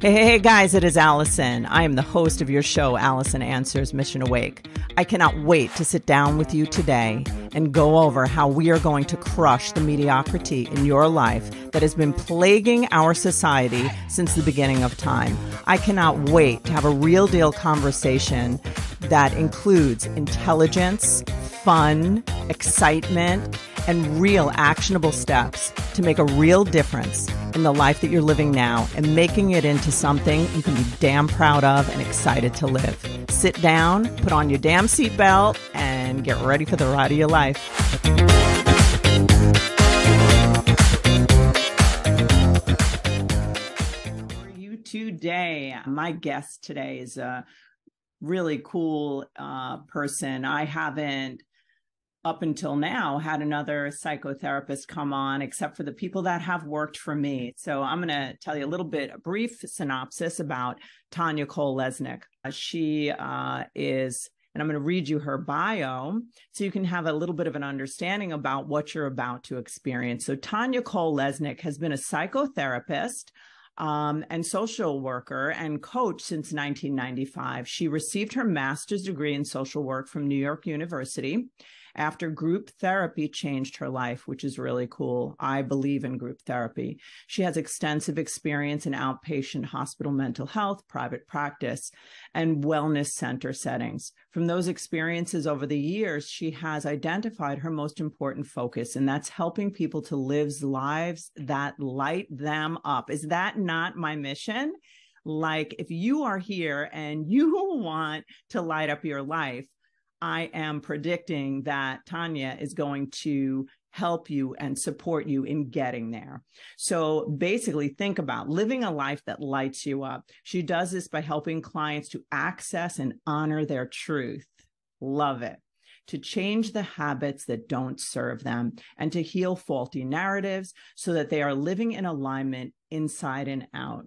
Hey guys, it is Alison. I am the host of your show, Alison Answers Mission Awake. I cannot wait to sit down with you today and go over how we are going to crush the mediocrity in your life that has been plaguing our society since the beginning of time. I cannot wait to have a real deal conversation that includes intelligence, fun, excitement, and real actionable steps to make a real difference in the life that you're living now and making it into something you can be damn proud of and excited to live. Sit down, put on your damn seatbelt, and get ready for the ride of your life. For you today, my guest today is a really cool person. I haven't up until now had another psychotherapist come on, except for the people that have worked for me. So I'm going to tell you a brief synopsis about Tanya Cole-Lesnick. She is, and I'm going to read you her bio so you can have a little bit of an understanding about what you're about to experience. So Tanya Cole-Lesnick has been a psychotherapist and social worker and coach since 1995. She received her master's degree in social work from New York University after group therapy changed her life, which is really cool. I believe in group therapy. She has extensive experience in outpatient hospital mental health, private practice, and wellness center settings. From those experiences over the years, she has identified her most important focus, and that's helping people to live lives that light them up. Is that not my mission? Like, if you are here and you want to light up your life, I am predicting that Tanya is going to help you and support you in getting there. So basically, think about living a life that lights you up. She does this by helping clients to access and honor their truth. Love it. To change the habits that don't serve them and to heal faulty narratives so that they are living in alignment inside and out.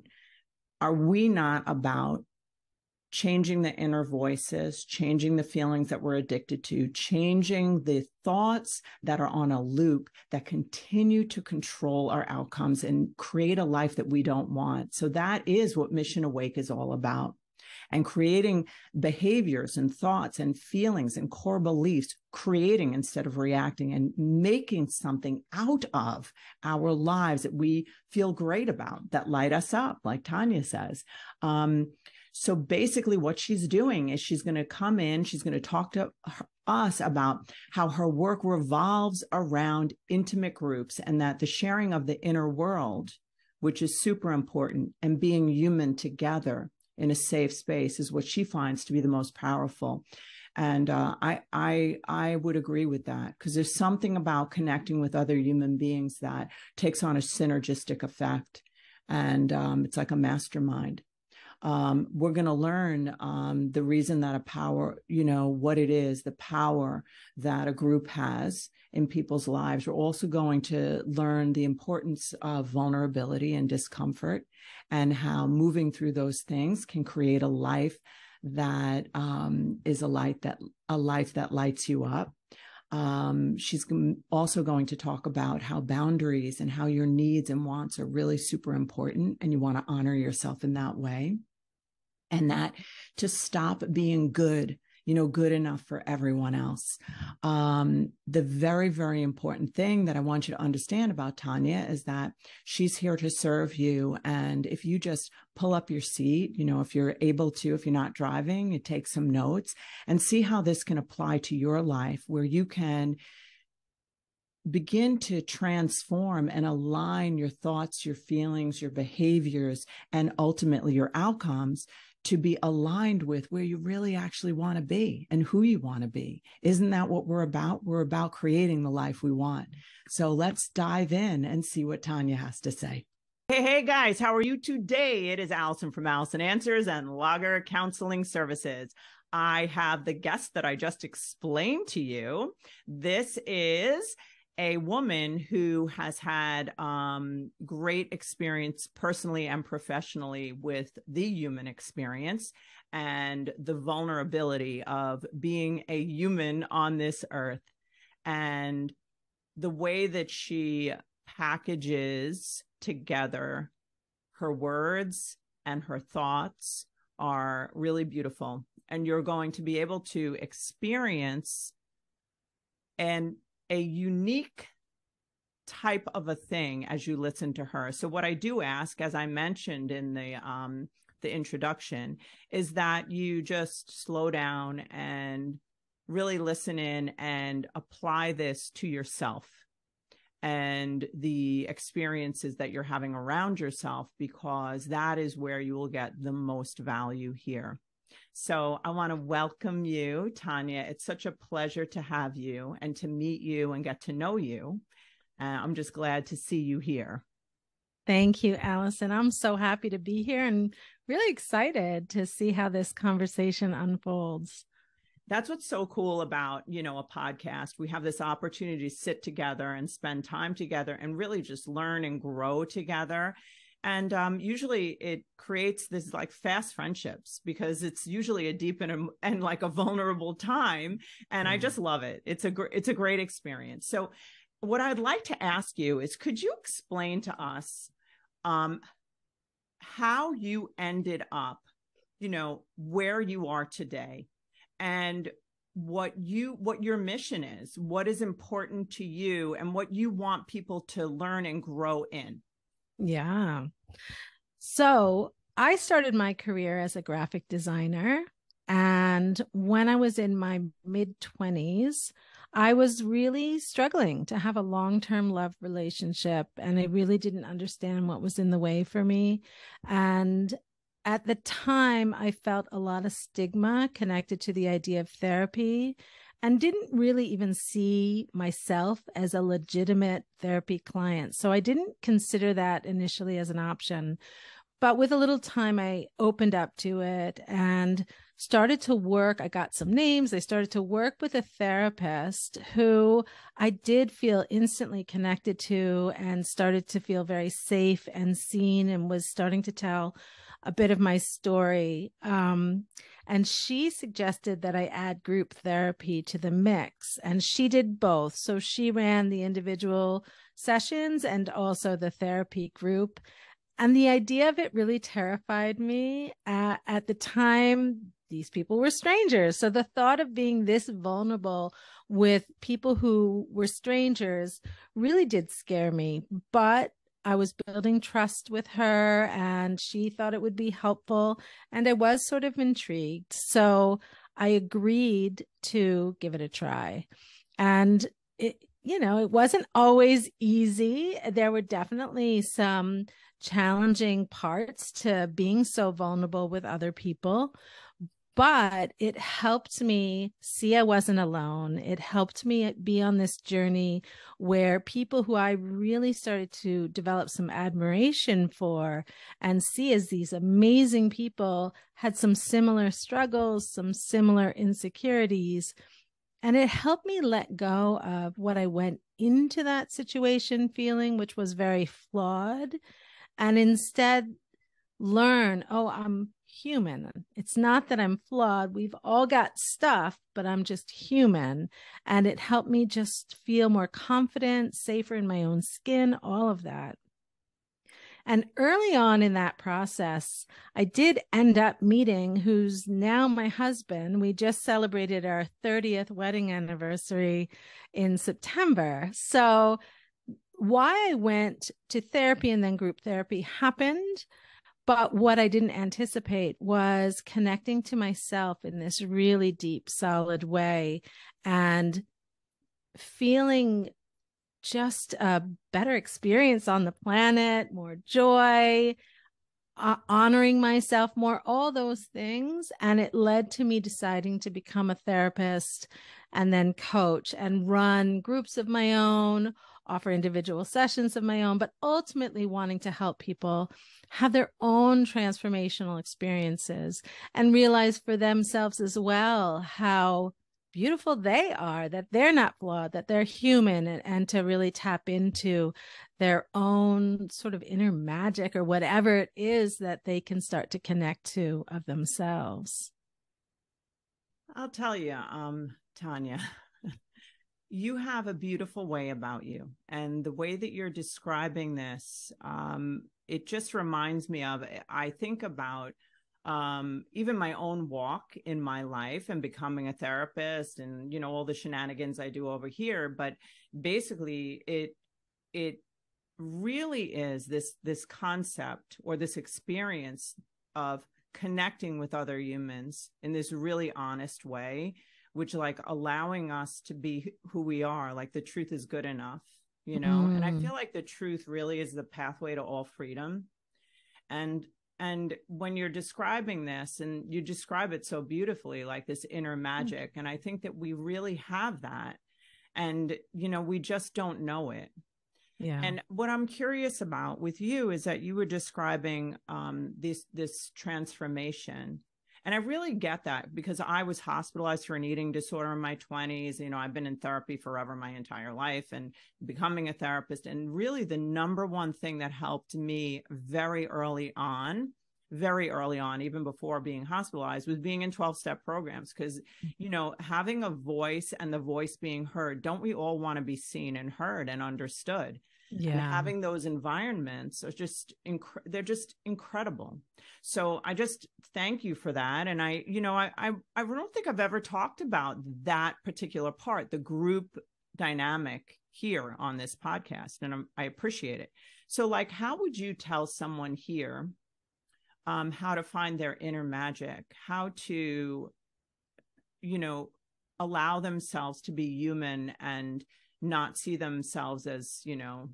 Are we not about changing the inner voices, changing the feelings that we're addicted to, changing the thoughts that are on a loop that continue to control our outcomes and create a life that we don't want? So that is what Mission Awake is all about. And creating behaviors and thoughts and feelings and core beliefs, creating instead of reacting, and making something out of our lives that we feel great about, that light us up, like Tanya says. So basically what she's doing is she's going to come in, she's going to talk to us about how her work revolves around intimate groups and that the sharing of the inner world, which is super important, and being human together in a safe space is what she finds to be the most powerful. And I would agree with that, because there's something about connecting with other human beings that takes on a synergistic effect. And it's like a mastermind. We're going to learn the reason that a power, what it is, the power that a group has in people's lives. We're also going to learn the importance of vulnerability and discomfort and how moving through those things can create a life that is a life that lights you up. She's also going to talk about how boundaries and how your needs and wants are really super important, and you want to honor yourself in that way. And that to stop being good enough for everyone else. The very, very important thing that I want you to understand about Tanya is that she's here to serve you. And if you just pull up your seat, if you're able to, if you're not driving, you take some notes and see how this can apply to your life, where you can begin to transform and align your thoughts, your feelings, your behaviors, and ultimately your outcomes to be aligned with where you really actually want to be and who you want to be. Isn't that what we're about? We're about creating the life we want. So let's dive in and see what Tanya has to say. Hey guys, how are you today? It is Alison from Alison Answers and Lager Counseling Services. I have the guest that I just explained to you. This is a woman who has had great experience personally and professionally with the human experience and the vulnerability of being a human on this earth. And the way that she packages together her words and her thoughts are really beautiful. And you're going to be able to experience a unique type of a thing as you listen to her. So what I do ask, as I mentioned in the introduction, is that you just slow down and really listen in and apply this to yourself and the experiences that you're having around yourself, because that is where you will get the most value here. So I want to welcome you, Tanya. It's such a pleasure to have you and to meet you and get to know you. I'm just glad to see you here. Thank you, Alison. I'm so happy to be here and really excited to see how this conversation unfolds. That's what's so cool about, a podcast. We have this opportunity to sit together and spend time together and really just learn and grow together. And usually it creates this like fast friendships, because it's usually a deep and like a vulnerable time. And I just love it. It's a great experience. So what I'd like to ask you is, could you explain to us how you ended up, where you are today, and what your mission is, what is important to you, and what you want people to learn and grow in? Yeah. So I started my career as a graphic designer. And when I was in my mid-20s, I was really struggling to have a long-term love relationship. And I really didn't understand what was in the way for me. And at the time, I felt a lot of stigma connected to the idea of therapy and didn't really even see myself as a legitimate therapy client. So I didn't consider that initially as an option. But with a little time, I opened up to it and started to work. I got some names. I started to work with a therapist who I did feel instantly connected to and started to feel very safe and seen, and was starting to tell a bit of my story. And she suggested that I add group therapy to the mix. And she did both. So she ran the individual sessions and also the therapy group. And the idea of it really terrified me. At the time, these people were strangers. So the thought of being this vulnerable with people who were strangers really did scare me. But I was building trust with her and she thought it would be helpful. And I was sort of intrigued. So I agreed to give it a try. And it wasn't always easy. There were definitely some challenging parts to being so vulnerable with other people, but it helped me see I wasn't alone. It helped me be on this journey where people who I really started to develop some admiration for and see as these amazing people had some similar struggles, some similar insecurities. And it helped me let go of what I went into that situation feeling, which was very flawed, and instead learn, oh, I'm human. It's not that I'm flawed. We've all got stuff, but I'm just human. And it helped me just feel more confident, safer in my own skin, all of that. And early on in that process, I did end up meeting who's now my husband. We just celebrated our 30th wedding anniversary in September. So why I went to therapy and then group therapy happened. But what I didn't anticipate was connecting to myself in this really deep, solid way and feeling just a better experience on the planet, more joy, honoring myself more, all those things. And it led to me deciding to become a therapist and then coach and run groups of my own, offer individual sessions of my own, but ultimately wanting to help people have their own transformational experiences and realize for themselves as well how beautiful they are, that they're not flawed, that they're human, and to really tap into their own sort of inner magic or whatever it is that they can start to connect to of themselves. I'll tell you, Tanya, you have a beautiful way about you. And the way that you're describing this, it just reminds me of, I think about even my own walk in my life and becoming a therapist and, you know, all the shenanigans I do over here. But basically it really is this concept or this experience of connecting with other humans in this really honest way, which like allowing us to be who we are, like the truth is good enough, you know. And I feel like the truth really is the pathway to all freedom. And when you're describing this, and you describe it so beautifully, like this inner magic, and I think that we really have that, and you know, we just don't know it. Yeah. And what I'm curious about with you is that you were describing this transformation. And I really get that, because I was hospitalized for an eating disorder in my 20s. You know, I've been in therapy forever, my entire life, and becoming a therapist. And really the number one thing that helped me very early on, even before being hospitalized, was being in 12-step programs. Because, you know, having a voice and the voice being heard, don't we all want to be seen and heard and understood? Yeah. And having those environments are just they're just incredible. So I just thank you for that. And I, you know, I don't think I've ever talked about that particular part, the group dynamic, here on this podcast, and I appreciate it. So, like, how would you tell someone here how to find their inner magic, how to, you know, allow themselves to be human and not see themselves as, you know,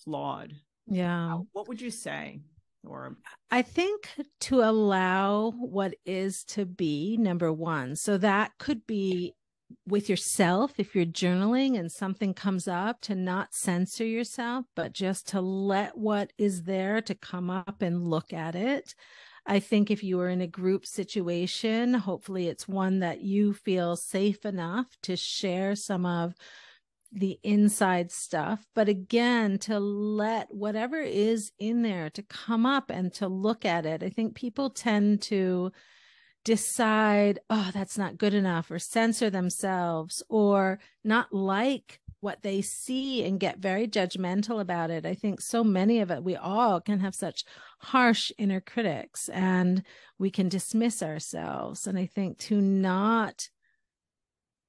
flawed? Yeah. What would you say? Or I think to allow what is to be, number one. So that could be with yourself, if you're journaling and something comes up, to not censor yourself, but just to let what is there to come up and look at it. I think if you are in a group situation, hopefully it's one that you feel safe enough to share some of the inside stuff. But again, to let whatever is in there to come up and to look at it. I think people tend to decide, oh, that's not good enough, or censor themselves, or not like what they see and get very judgmental about it. I think so many of it, we all can have such harsh inner critics, and we can dismiss ourselves. And I think to not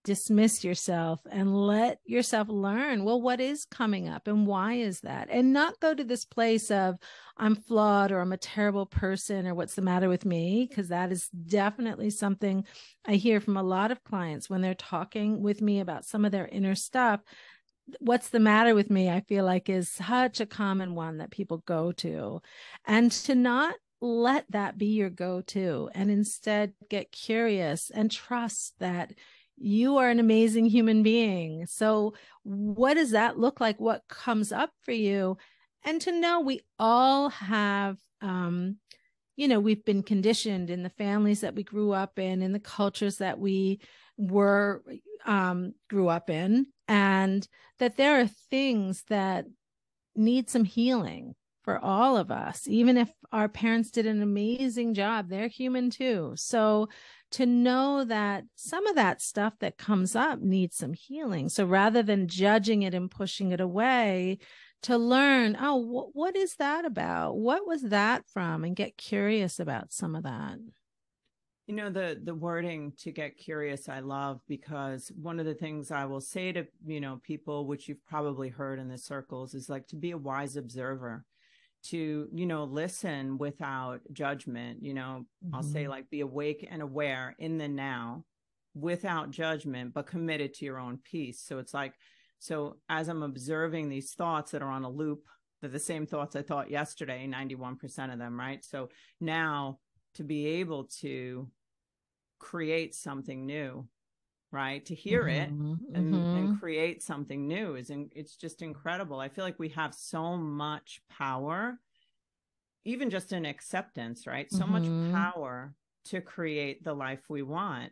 dismiss yourself and let yourself learn, well, what is coming up and why is that? And not go to this place of I'm flawed, or I'm a terrible person, or what's the matter with me? Because that is definitely something I hear from a lot of clients when they're talking with me about some of their inner stuff. What's the matter with me? I feel like is such a common one that people go to, and to not let that be your go-to, and instead get curious and trust that you are an amazing human being. So what does that look like? What comes up for you? And to know we all have, you know, we've been conditioned in the families that we grew up in the cultures that we grew up in, and that there are things that need some healing for all of us. Even if our parents did an amazing job, they're human too. So to know that some of that stuff that comes up needs some healing. So rather than judging it and pushing it away, to learn, oh, what is that about? What was that from? And get curious about some of that. you know, the wording to get curious, I love, because one of the things I will say to, you know, people, which you've probably heard in the circles, is like to be a wise observer, to, you know, listen without judgment. You know, I'll say like be awake and aware in the now without judgment, but committed to your own peace. So it's like, so as I'm observing these thoughts that are on a loop, they're the same thoughts I thought yesterday, 91% of them, right? So now to be able to create something new, right? To hear it and create something new it's just incredible. I feel like we have so much power, even just in acceptance, right? So much power to create the life we want.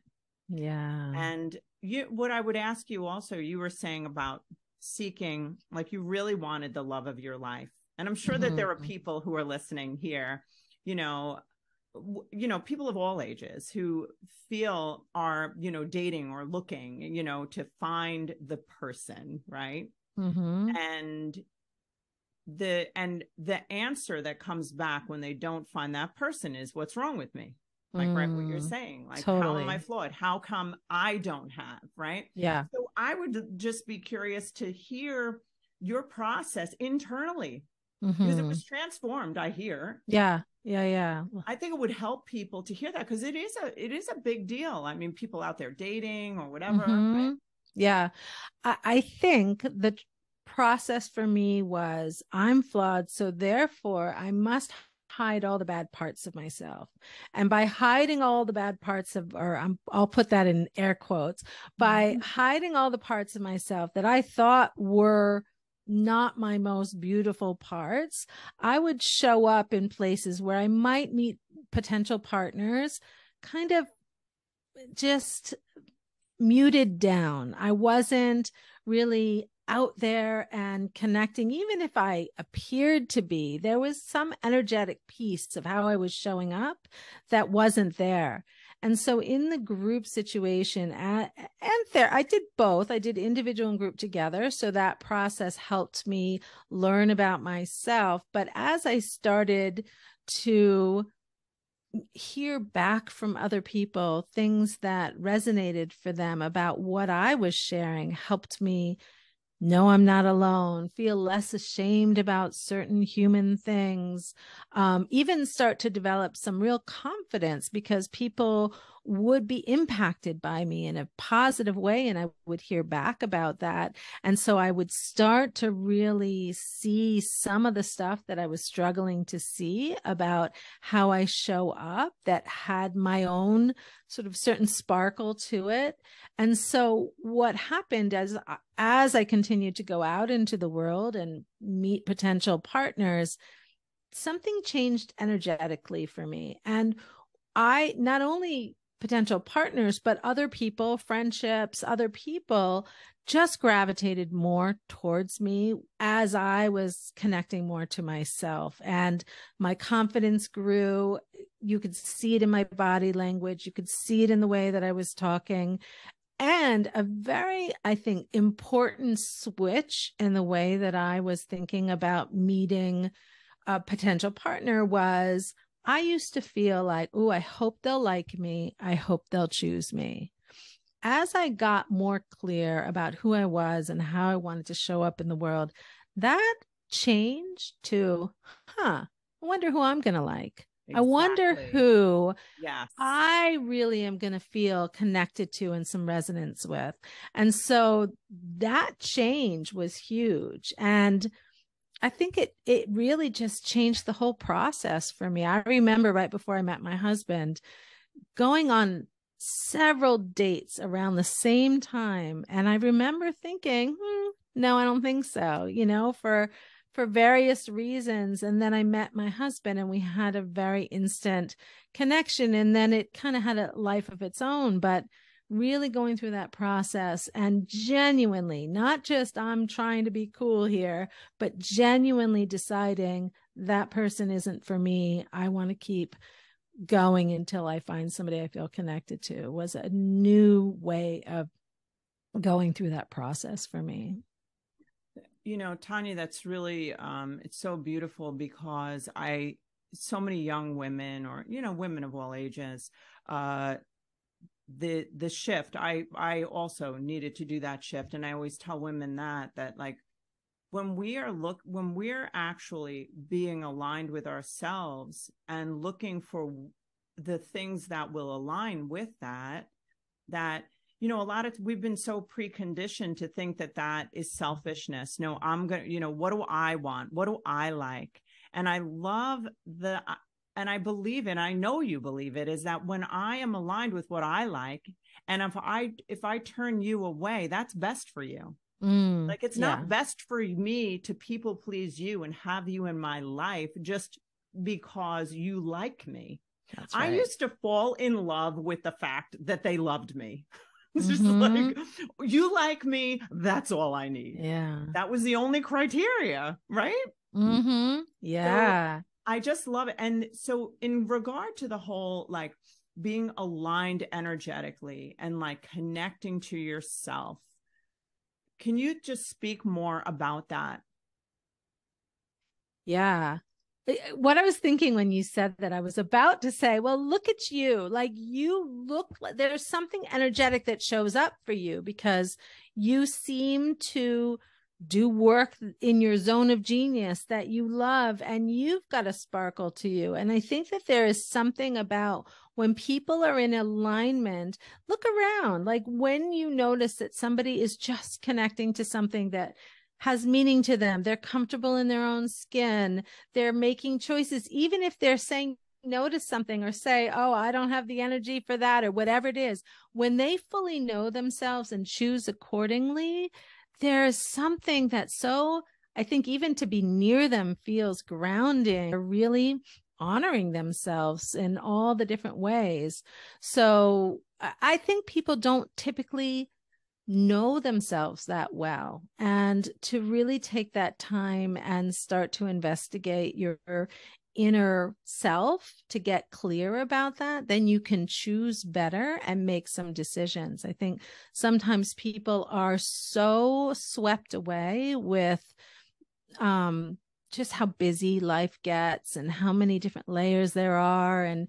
Yeah. And what I would ask you also, you were saying about seeking, like you really wanted the love of your life. And I'm sure that there are people who are listening here, you know, people of all ages who feel are, you know, dating or looking, you know, to find the person, right? And the answer that comes back when they don't find that person is, what's wrong with me? Like, right, what you're saying, like, how am I flawed? How come I don't have, right? Yeah. So I would just be curious to hear your process internally, because it was transformed, I hear. Yeah. I think it would help people to hear that, because it is a big deal. I mean, people out there dating or whatever, right? Yeah. I think the process for me was, I'm flawed, so therefore I must hide all the bad parts of myself. And by hiding all the bad parts of, I'll put that in air quotes, by hiding all the parts of myself that I thought were not my most beautiful parts, I would show up in places where I might meet potential partners kind of just muted down. I wasn't really out there and connecting. Even if I appeared to be, there was some energetic piece of how I was showing up that wasn't there. And so in the group situation and there, I did both. I did individual and group together. So that process helped me learn about myself. But as I started to hear back from other people, things that resonated for them about what I was sharing helped me know I'm not alone, feel less ashamed about certain human things, even start to develop some real confidence, because people would be impacted by me in a positive way, and I would hear back about that. And so I would start to really see some of the stuff that I was struggling to see about how I show up that had my own sort of certain sparkle to it. And so what happened as I continued to go out into the world and meet potential partners, something changed energetically for me. And I not only potential partners, but other people, friendships, other people just gravitated more towards me as I was connecting more to myself. And my confidence grew. You could see it in my body language. You could see it in the way that I was talking. And a very, I think, important switch in the way that I was thinking about meeting a potential partner was, I used to feel like, oh, I hope they'll like me. I hope they'll choose me. As I got more clear about who I was and how I wanted to show up in the world, that changed to, I wonder who I'm going to like. Exactly. I wonder who I really am going to feel connected to and some resonance with. And so that change was huge. And I think it really just changed the whole process for me. I remember right before I met my husband going on several dates around the same time. And I remember thinking, no, I don't think so, for various reasons. And then I met my husband and we had a very instant connection. And then it kind of had a life of its own. But really going through that process and genuinely, not just I'm trying to be cool here, but genuinely deciding that person isn't for me. I want to keep going until I find somebody I feel connected to, was a new way of going through that process for me. Tanya, that's really, it's so beautiful, because so many young women, or, women of all ages, the shift, I also needed to do that shift. And I always tell women that like, when we're actually being aligned with ourselves and looking for the things that will align with that, we've been so preconditioned to think that is selfishness. No, I'm going to, what do I want? What do I like? And I love and I believe it, I know you believe it, is that when I am aligned with what I like, and if I turn you away, that's best for you. Like, it's not best for me to people please you and have you in my life just because you like me. That's right. I used to fall in love with the fact that they loved me. It's just like, you like me, that's all I need. Yeah. That was the only criteria, right? Yeah. So I just love it. And so in regard to the whole, like, being aligned energetically and like connecting to yourself, can you just speak more about that? Yeah. What I was thinking when you said that, I was about to say, well, look at you. Like you look like there's something energetic that shows up for you because you seem to do work in your zone of genius that you love, and you've got a sparkle to you. And I think that there is something about when people are in alignment, look around, like when you notice that somebody is just connecting to something that has meaning to them, they're comfortable in their own skin, they're making choices, even if they're saying no to something or say, oh, I don't have the energy for that or whatever it is. When they fully know themselves and choose accordingly, there's something that's so, I think even to be near them feels grounding. They're really honoring themselves in all the different ways. So I think people don't typically know themselves that well, and to really take that time and start to investigate your inner self to get clear about that, then you can choose better and make some decisions. I think sometimes people are so swept away with just how busy life gets and how many different layers there are, and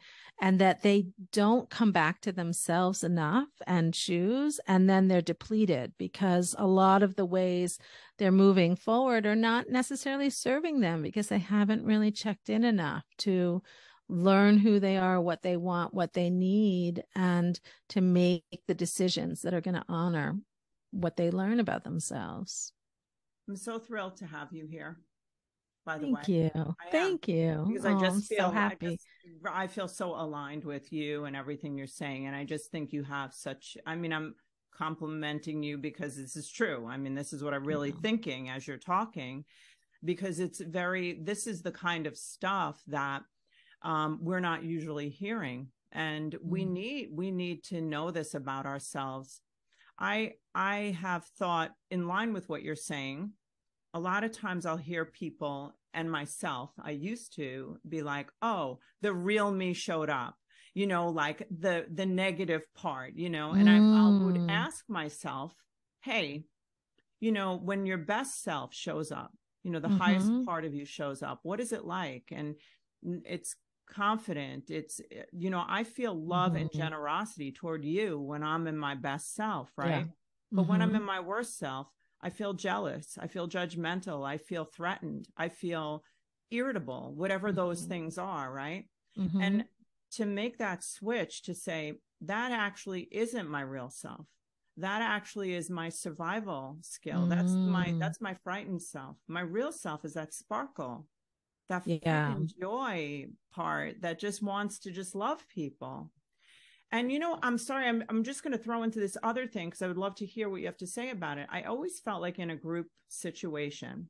that they don't come back to themselves enough and choose, and then they're depleted because a lot of the ways they're moving forward are not necessarily serving them because they haven't really checked in enough to learn who they are, what they want, what they need, and to make the decisions that are going to honor what they learn about themselves. I'm so thrilled to have you here, by the way. Thank you. I am, Thank you. because Oh, I'm so happy. I feel so aligned with you and everything you're saying. And I just think you have such, I mean, I'm complimenting you because this is true. I mean, this is what I'm really thinking as you're talking, because this is the kind of stuff that we're not usually hearing. And we need to know this about ourselves. I have thought, in line with what you're saying, a lot of times I'll hear people, and myself, I used to be like, oh, the real me showed up, like the negative part, and I would ask myself, hey, when your best self shows up, the highest part of you shows up, what is it like? And it's confident. It's, I feel love and generosity toward you when I'm in my best self, right? Yeah. But when I'm in my worst self, I feel jealous. I feel judgmental. I feel threatened. I feel irritable, whatever those things are, right? And to make that switch to say, that actually isn't my real self. That actually is my survival skill. That's my frightened self. My real self is that sparkle, that freaking joy part that just wants to just love people. And, I'm sorry, I'm just going to throw into this other thing because I would love to hear what you have to say about it. I always felt like in a group situation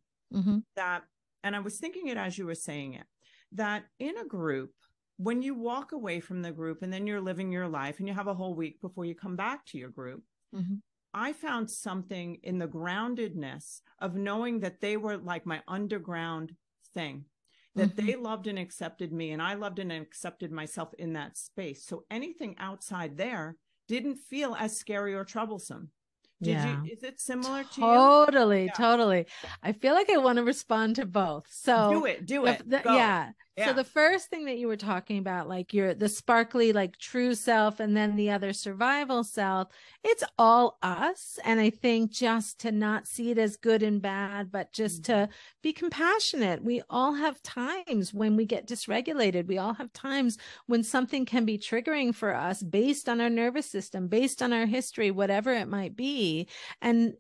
that, and I was thinking it as you were saying it, that in a group, when you walk away from the group and then you're living your life and you have a whole week before you come back to your group, I found something in the groundedness of knowing that they were like my underground thing, that they loved and accepted me, and I loved and accepted myself in that space. So anything outside there didn't feel as scary or troublesome. Is it similar to you? Totally. I feel like I want to respond to both. So do it. Go. Yeah. So the first thing that you were talking about, like the sparkly, like true self, and then the other survival self, it's all us. And I think just to not see it as good and bad, but just to be compassionate. We all have times when we get dysregulated. We all have times when something can be triggering for us based on our nervous system, based on our history, whatever it might be. And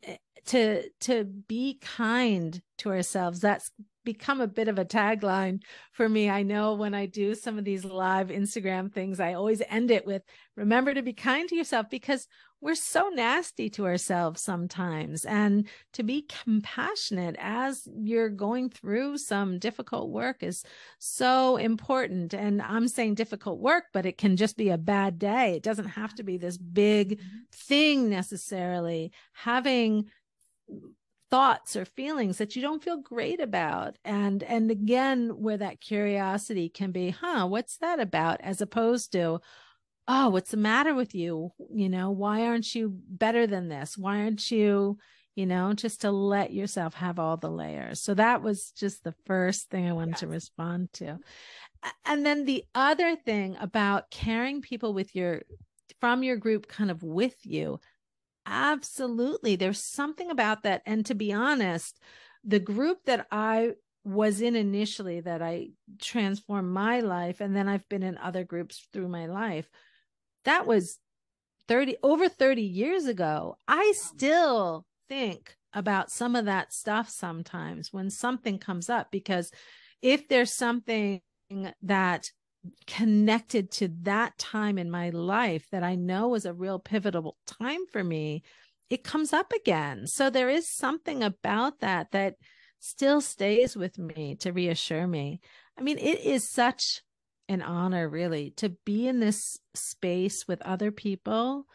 to be kind to ourselves, that's become a bit of a tagline for me. I know when I do some of these live Instagram things, I always end it with, remember to be kind to yourself, because we're so nasty to ourselves sometimes. And to be compassionate as you're going through some difficult work is so important. And I'm saying difficult work, but it can just be a bad day. It doesn't have to be this big thing necessarily. Having thoughts or feelings that you don't feel great about, and again, where that curiosity can be, what's that about, as opposed to, oh, what's the matter with you, why aren't you better than this, why aren't you just to let yourself have all the layers. So that was just the first thing I wanted to respond to. And then the other thing about carrying people from your group kind of with you. Absolutely. There's something about that. And to be honest, the group that I was in initially, that I transformed my life, and then I've been in other groups through my life, that was over 30 years ago. I still think about some of that stuff sometimes when something comes up, because if there's something that connected to that time in my life that I know was a real pivotal time for me, it comes up again. So there is something about that still stays with me to reassure me. I mean, it is such an honor, really, to be in this space with other people,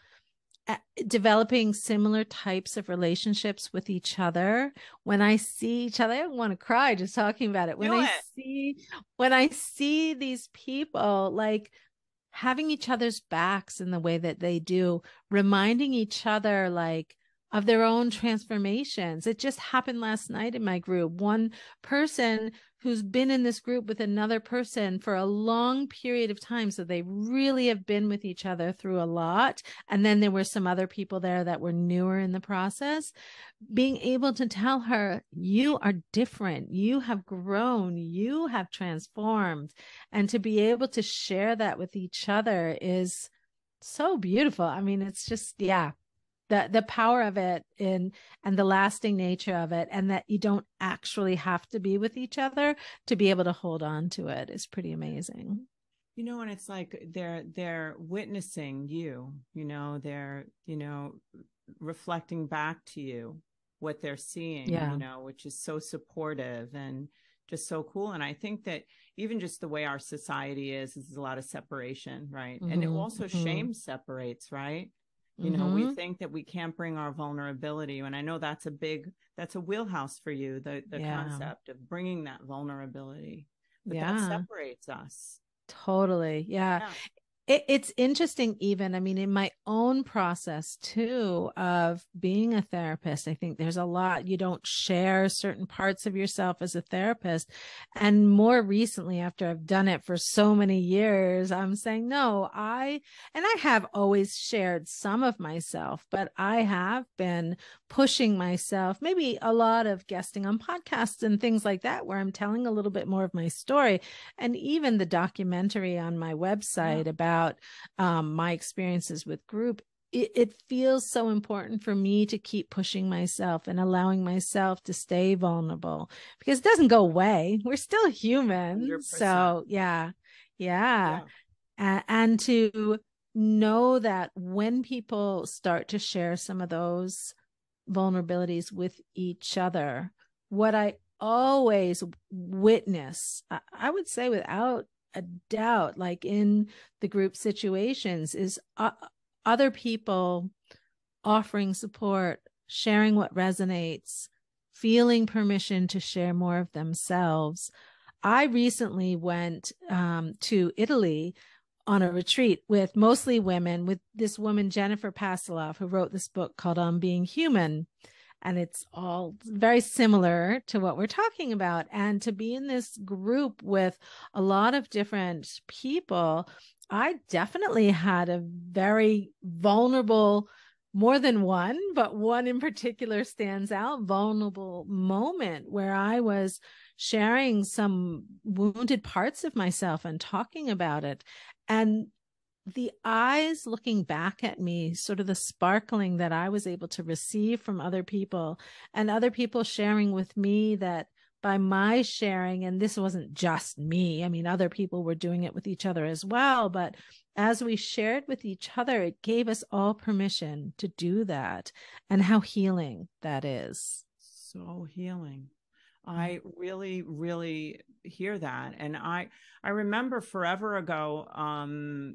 developing similar types of relationships with each other. When I see each other, I want to cry just talking about it. When I see these people, like, having each other's backs in the way that they do, reminding each other, like, of their own transformations. It just happened last night in my group. One person who's been in this group with another person for a long period of time. So they really have been with each other through a lot. And then there were some other people there that were newer in the process. Being able to tell her, you are different, you have grown, you have transformed. And to be able to share that with each other is so beautiful. I mean, it's just, yeah, the power of it and the lasting nature of it, and that you don't actually have to be with each other to be able to hold on to it, is pretty amazing. And it's like they're witnessing you, they're, reflecting back to you what they're seeing, which is so supportive and just so cool. And I think that even just the way our society is a lot of separation, right? And it also shame separates, right? We think that we can't bring our vulnerability. And I know that's a wheelhouse for you, the concept of bringing that vulnerability, but that separates us. Totally. Yeah. It's interesting, even, I mean, in my own process too, of being a therapist, I think there's a lot, you don't share certain parts of yourself as a therapist. And more recently, after I've done it for so many years, I'm saying, no, I have always shared some of myself, but I have been pushing myself, maybe a lot of guesting on podcasts and things like that, where I'm telling a little bit more of my story. And even the documentary on my website about my experiences with group, it feels so important for me to keep pushing myself and allowing myself to stay vulnerable, because it doesn't go away. We're still human. 100%. So yeah. And to know that when people start to share some of those vulnerabilities with each other, what I always witness, I would say without a doubt, like in the group situations, is other people offering support, sharing what resonates, feeling permission to share more of themselves. I recently went to Italy on a retreat with mostly women, with this woman, Jennifer Pasiloff, who wrote this book called On Being Human. And it's all very similar to what we're talking about. And to be in this group with a lot of different people, I definitely had a very vulnerable, more than one, but one in particular stands out, vulnerable moment where I was sharing some wounded parts of myself and talking about it. And the eyes looking back at me, sort of the sparkling that I was able to receive from other people, and other people sharing with me that by my sharing, and this wasn't just me, I mean, other people were doing it with each other as well, but as we shared with each other, it gave us all permission to do that, and how healing that is. So healing. I really, really hear that. And I remember forever ago, I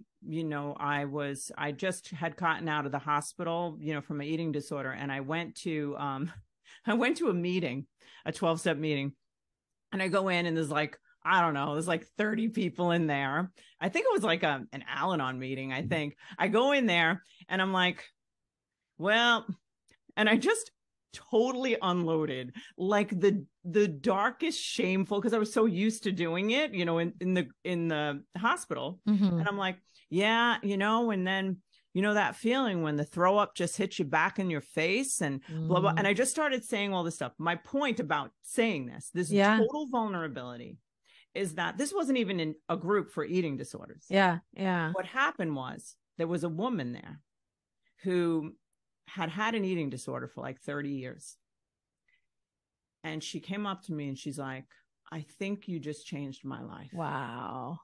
just had gotten out of the hospital, from an eating disorder. And I went to a meeting, a 12-step meeting. And I go in and there's like, I don't know, there's like 30 people in there. I think it was like an Al-Anon meeting. I think I go in there and I'm like, well, and I just totally unloaded, like the darkest shameful, because I was so used to doing it, you know, in the hospital. Mm-hmm. And I'm like, yeah, you know, and then, you know, that feeling when the throw up just hits you back in your face and blah, blah. And I just started saying all this stuff. My point about saying this Yeah. total vulnerability is that this wasn't even in a group for eating disorders. Yeah. Yeah. What happened was there was a woman there who had an eating disorder for like 30 years. And she came up to me and she's like, I think you just changed my life. Wow.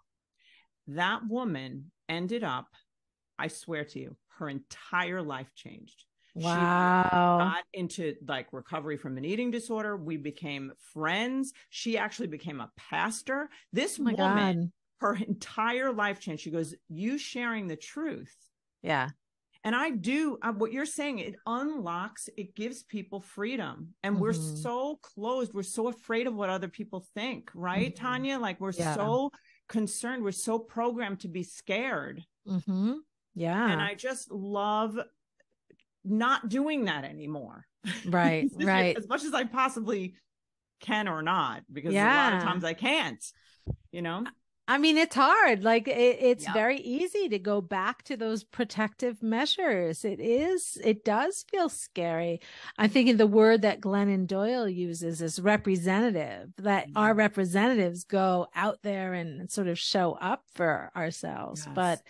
That woman ended up, I swear to you, her entire life changed. Wow. She got into like recovery from an eating disorder. We became friends. She actually became a pastor. This woman, God, her entire life changed. She goes, you sharing the truth. Yeah. And I do what you're saying. It unlocks, it gives people freedom. And we're so closed. We're so afraid of what other people think. Right, Tanya? Like we're so concerned. We're so programmed to be scared. Yeah. And I just love not doing that anymore. Right. Right. As much as I possibly can or not, because a lot of times I can't, you know? I mean, it's hard. Like it's very easy to go back to those protective measures. It does feel scary. I'm thinking the word that Glennon Doyle uses is representative, that our representatives go out there and sort of show up for ourselves. But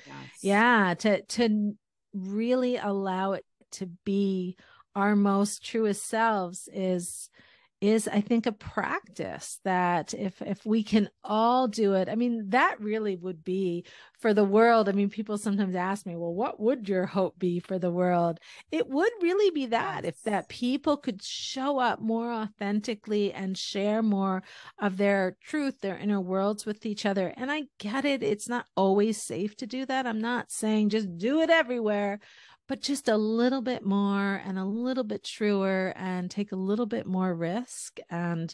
to really allow it to be our most truest selves is I think a practice that if we can all do it, I mean, that really would be for the world. I mean, people sometimes ask me, well, what would your hope be for the world? It would really be that if that people could show up more authentically and share more of their truth, their inner worlds with each other. And I get it. It's not always safe to do that. I'm not saying just do it everywhere, but just a little bit more and a little bit truer and take a little bit more risk. And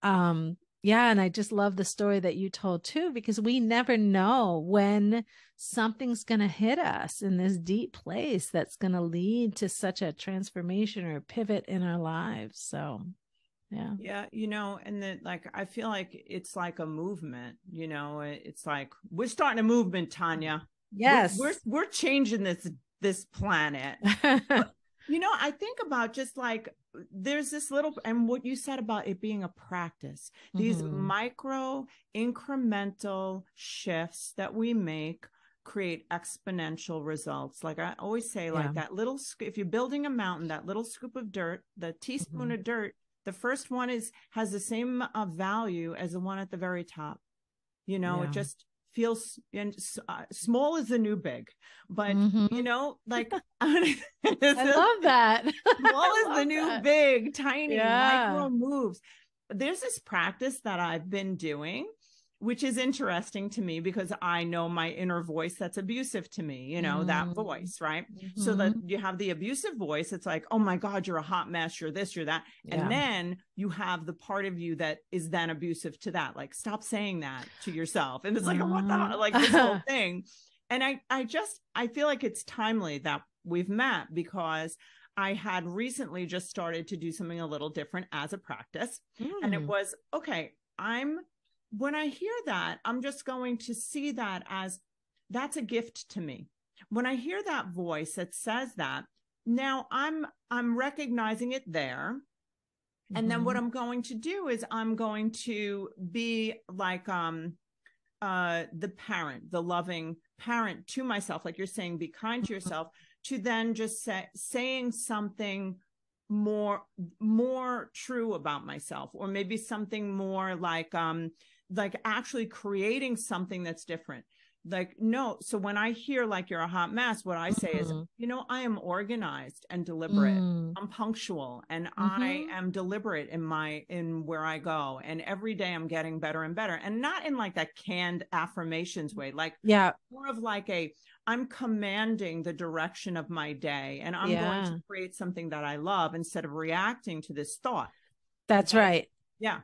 and I just love the story that you told too, because we never know when something's going to hit us in this deep place that's going to lead to such a transformation or pivot in our lives. So yeah, you know, and then like I feel like it's like a movement, you know. It's like we're starting a movement, Tanya. Yes. We're changing this planet. But, you know, I think about just like there's this little, and what you said about it being a practice, these micro incremental shifts that we make create exponential results. Like I always say, like that little, if you're building a mountain, that little scoop of dirt, the teaspoon of dirt, the first one has the same value as the one at the very top. You know, it just feels, and small is the new big, but you know, like I love that. Small is the new big, tiny micro moves. There's this practice that I've been doing, which is interesting to me because I know my inner voice that's abusive to me, you know, that voice, right? So that you have the abusive voice. It's like, oh my God, you're a hot mess. You're this, you're that. And then you have the part of you that is then abusive to that. Like, stop saying that to yourself. And it's like, what the, like this whole thing. And I feel like it's timely that we've met because I had recently just started to do something a little different as a practice. And it was, okay, when I hear that, I'm just going to see that as that's a gift to me. When I hear that voice that says that, now I'm recognizing it there. And then what I'm going to do is I'm going to be like the parent, the loving parent to myself, like you're saying, be kind to yourself, to then just saying something more true about myself, or maybe something more like actually creating something that's different. Like, no. So when I hear like you're a hot mess, what I say is, you know, I am organized and deliberate. I'm punctual and I am deliberate in where I go. And every day I'm getting better and better, and not in like that canned affirmations way, like more of like I'm commanding the direction of my day, and I'm going to create something that I love instead of reacting to this thought. That's right. Yeah.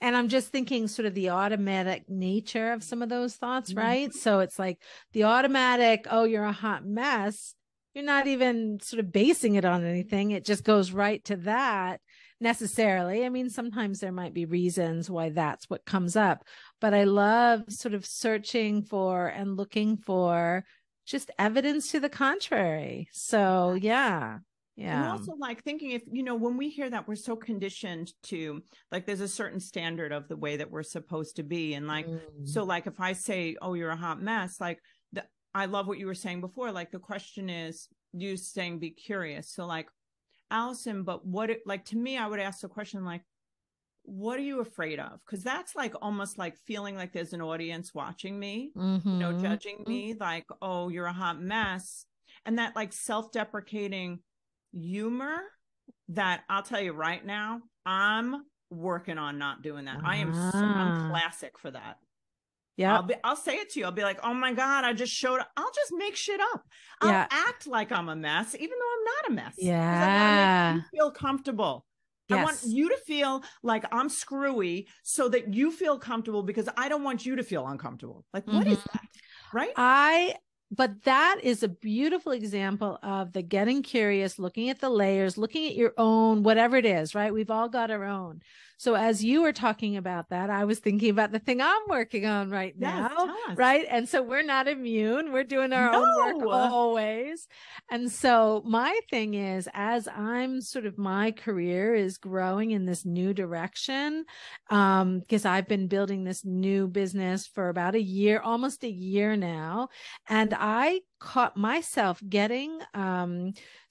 And I'm just thinking sort of the automatic nature of some of those thoughts, right? So it's like the automatic, oh, you're a hot mess. you're not even sort of basing it on anything. It just goes right to that necessarily. I mean, sometimes there might be reasons why that's what comes up, but I love sort of searching for and looking for just evidence to the contrary. So yeah. And Yeah. also like thinking if, when we hear that, we're so conditioned to like, there's a certain standard of the way that we're supposed to be. And like, so like, if I say, oh, you're a hot mess, like I love what you were saying before. Like the question is you saying, be curious. So like, Alison, but like to me, I would ask the question like, what are you afraid of? Because that's like almost like feeling like there's an audience watching me, judging me like, oh, you're a hot mess. And that like self-deprecating humor that I'll tell you right now, I'm working on not doing that. I'm classic for that. Yeah. I'll say it to you. I'll be like, oh my God, I just showed up. I'll just make shit up. Yeah. I'll act like I'm a mess, even though I'm not a mess. Yeah. Because I want to make you feel comfortable. Yes. I want you to feel like I'm screwy so that you feel comfortable, because I don't want you to feel uncomfortable. Like, what is that? Right? But that is a beautiful example of the getting curious, looking at the layers, looking at your own, whatever it is, right? We've all got our own. So as you were talking about that, I was thinking about the thing I'm working on right now, right? And so we're not immune. We're doing our own work always. And so my thing is, as I'm sort of, my career is growing in this new direction, because I've been building this new business for about a year, almost a year now. And I caught myself getting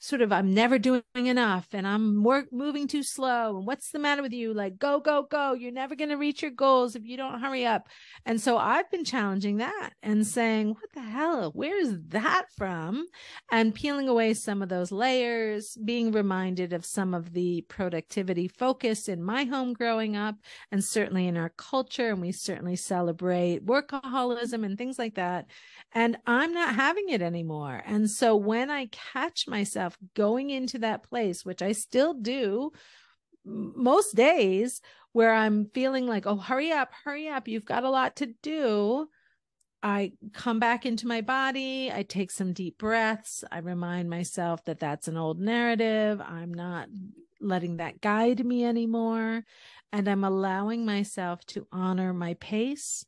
sort of, I'm never doing enough and I'm moving too slow. And what's the matter with you? Like, go, go, go. You're never going to reach your goals if you don't hurry up. And so I've been challenging that and saying, what the hell? Where's that from? And peeling away some of those layers, being reminded of some of the productivity focus in my home growing up, and certainly in our culture. And we certainly celebrate workaholism and things like that. And I'm not having it anymore. And so when I catch myself going into that place, which I still do most days, where I'm feeling like, oh, hurry up, you've got a lot to do, I come back into my body. I take some deep breaths. I remind myself that that's an old narrative. I'm not letting that guide me anymore. And I'm allowing myself to honor my pace,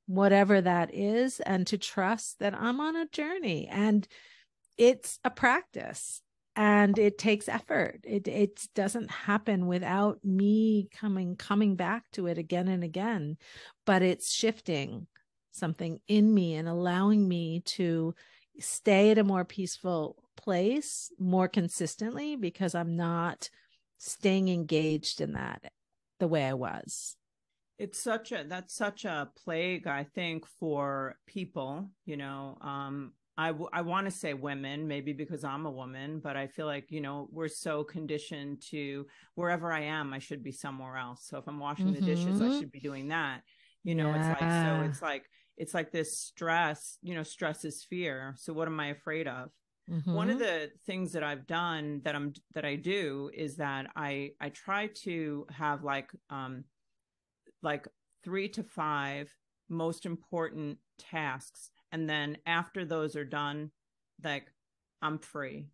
whatever that is, and to trust that I'm on a journey. And it's a practice and it takes effort. It doesn't happen without me coming back to it again and again, but it's shifting something in me and allowing me to stay at a more peaceful place more consistently, because I'm not staying engaged in that the way I was. That's such a plague, I think, for people, I want to say women, maybe because I'm a woman, but I feel like, we're so conditioned to wherever I am, I should be somewhere else. So if I'm washing the dishes, I should be doing that. It's like this stress, stress is fear. So what am I afraid of? One of the things that I've done that I do is that I try to have like 3 to 5 most important tasks. And then after those are done, like I'm free.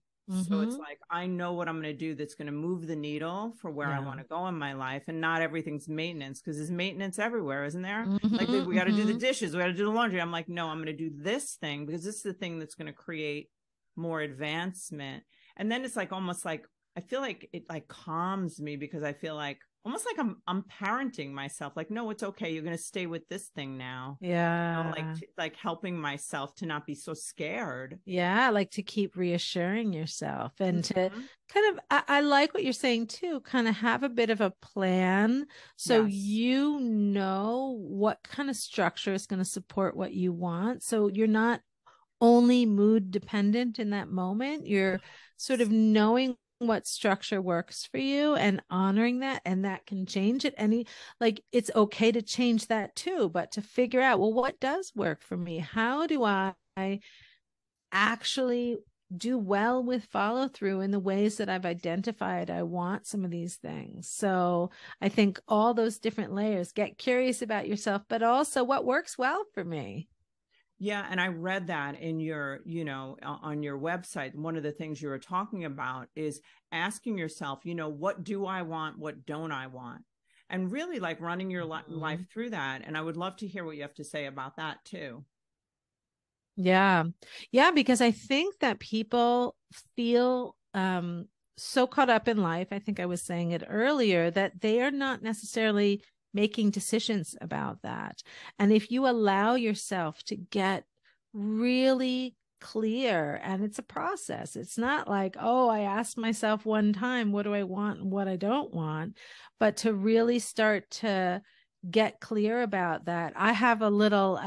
So it's like, I know what I'm going to do that's going to move the needle for where I want to go in my life. And not everything's maintenance, because there's maintenance everywhere, isn't there? Like we got to do the dishes, we got to do the laundry. I'm like, no, I'm going to do this thing because this is the thing that's going to create more advancement. And then it's like, almost like, I feel like it like calms me, because I feel like almost like I'm parenting myself. Like, no, it's okay. You're going to stay with this thing now. Yeah. Like helping myself to not be so scared. Yeah. Like to keep reassuring yourself and to kind of, I like what you're saying too, kind of have a bit of a plan. So you know what kind of structure is going to support what you want. So you're not only mood dependent in that moment. You're sort of knowing what structure works for you and honoring that, and that can change at any, like, it's okay to change that too, but to figure out, well, what does work for me? How do I actually do well with follow through in the ways that I've identified I want some of these things? So I think all those different layers, get curious about yourself, but also what works well for me. Yeah, and I read that in your, on your website. One of the things you were talking about is asking yourself, what do I want? What don't I want? And really like running your life through that. And I would love to hear what you have to say about that too. Yeah. Yeah, because I think that people feel so caught up in life. I think I was saying it earlier that they are not necessarily making decisions about that. And if you allow yourself to get really clear, and it's a process, it's not like, oh, I asked myself one time, what do I want and what I don't want, but to really start to get clear about that. I have a little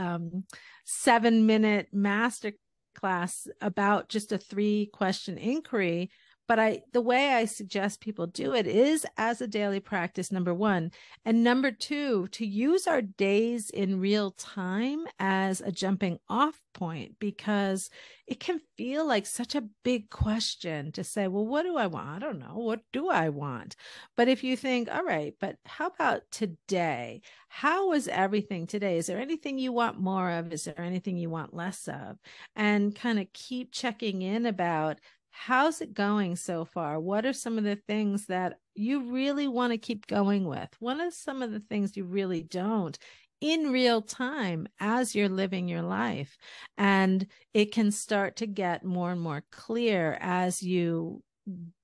7-minute master class about just a 3-question inquiry. But the way I suggest people do it is as a daily practice, number one. And number two, to use our days in real time as a jumping off point, because it can feel like such a big question to say, well, what do I want? I don't know. What do I want? But if you think, all right, but how about today? How was everything today? Is there anything you want more of? Is there anything you want less of? And kind of keep checking in about, how's it going so far? What are some of the things that you really want to keep going with? What are some of the things you really don't, in real time as you're living your life? And it can start to get more and more clear as you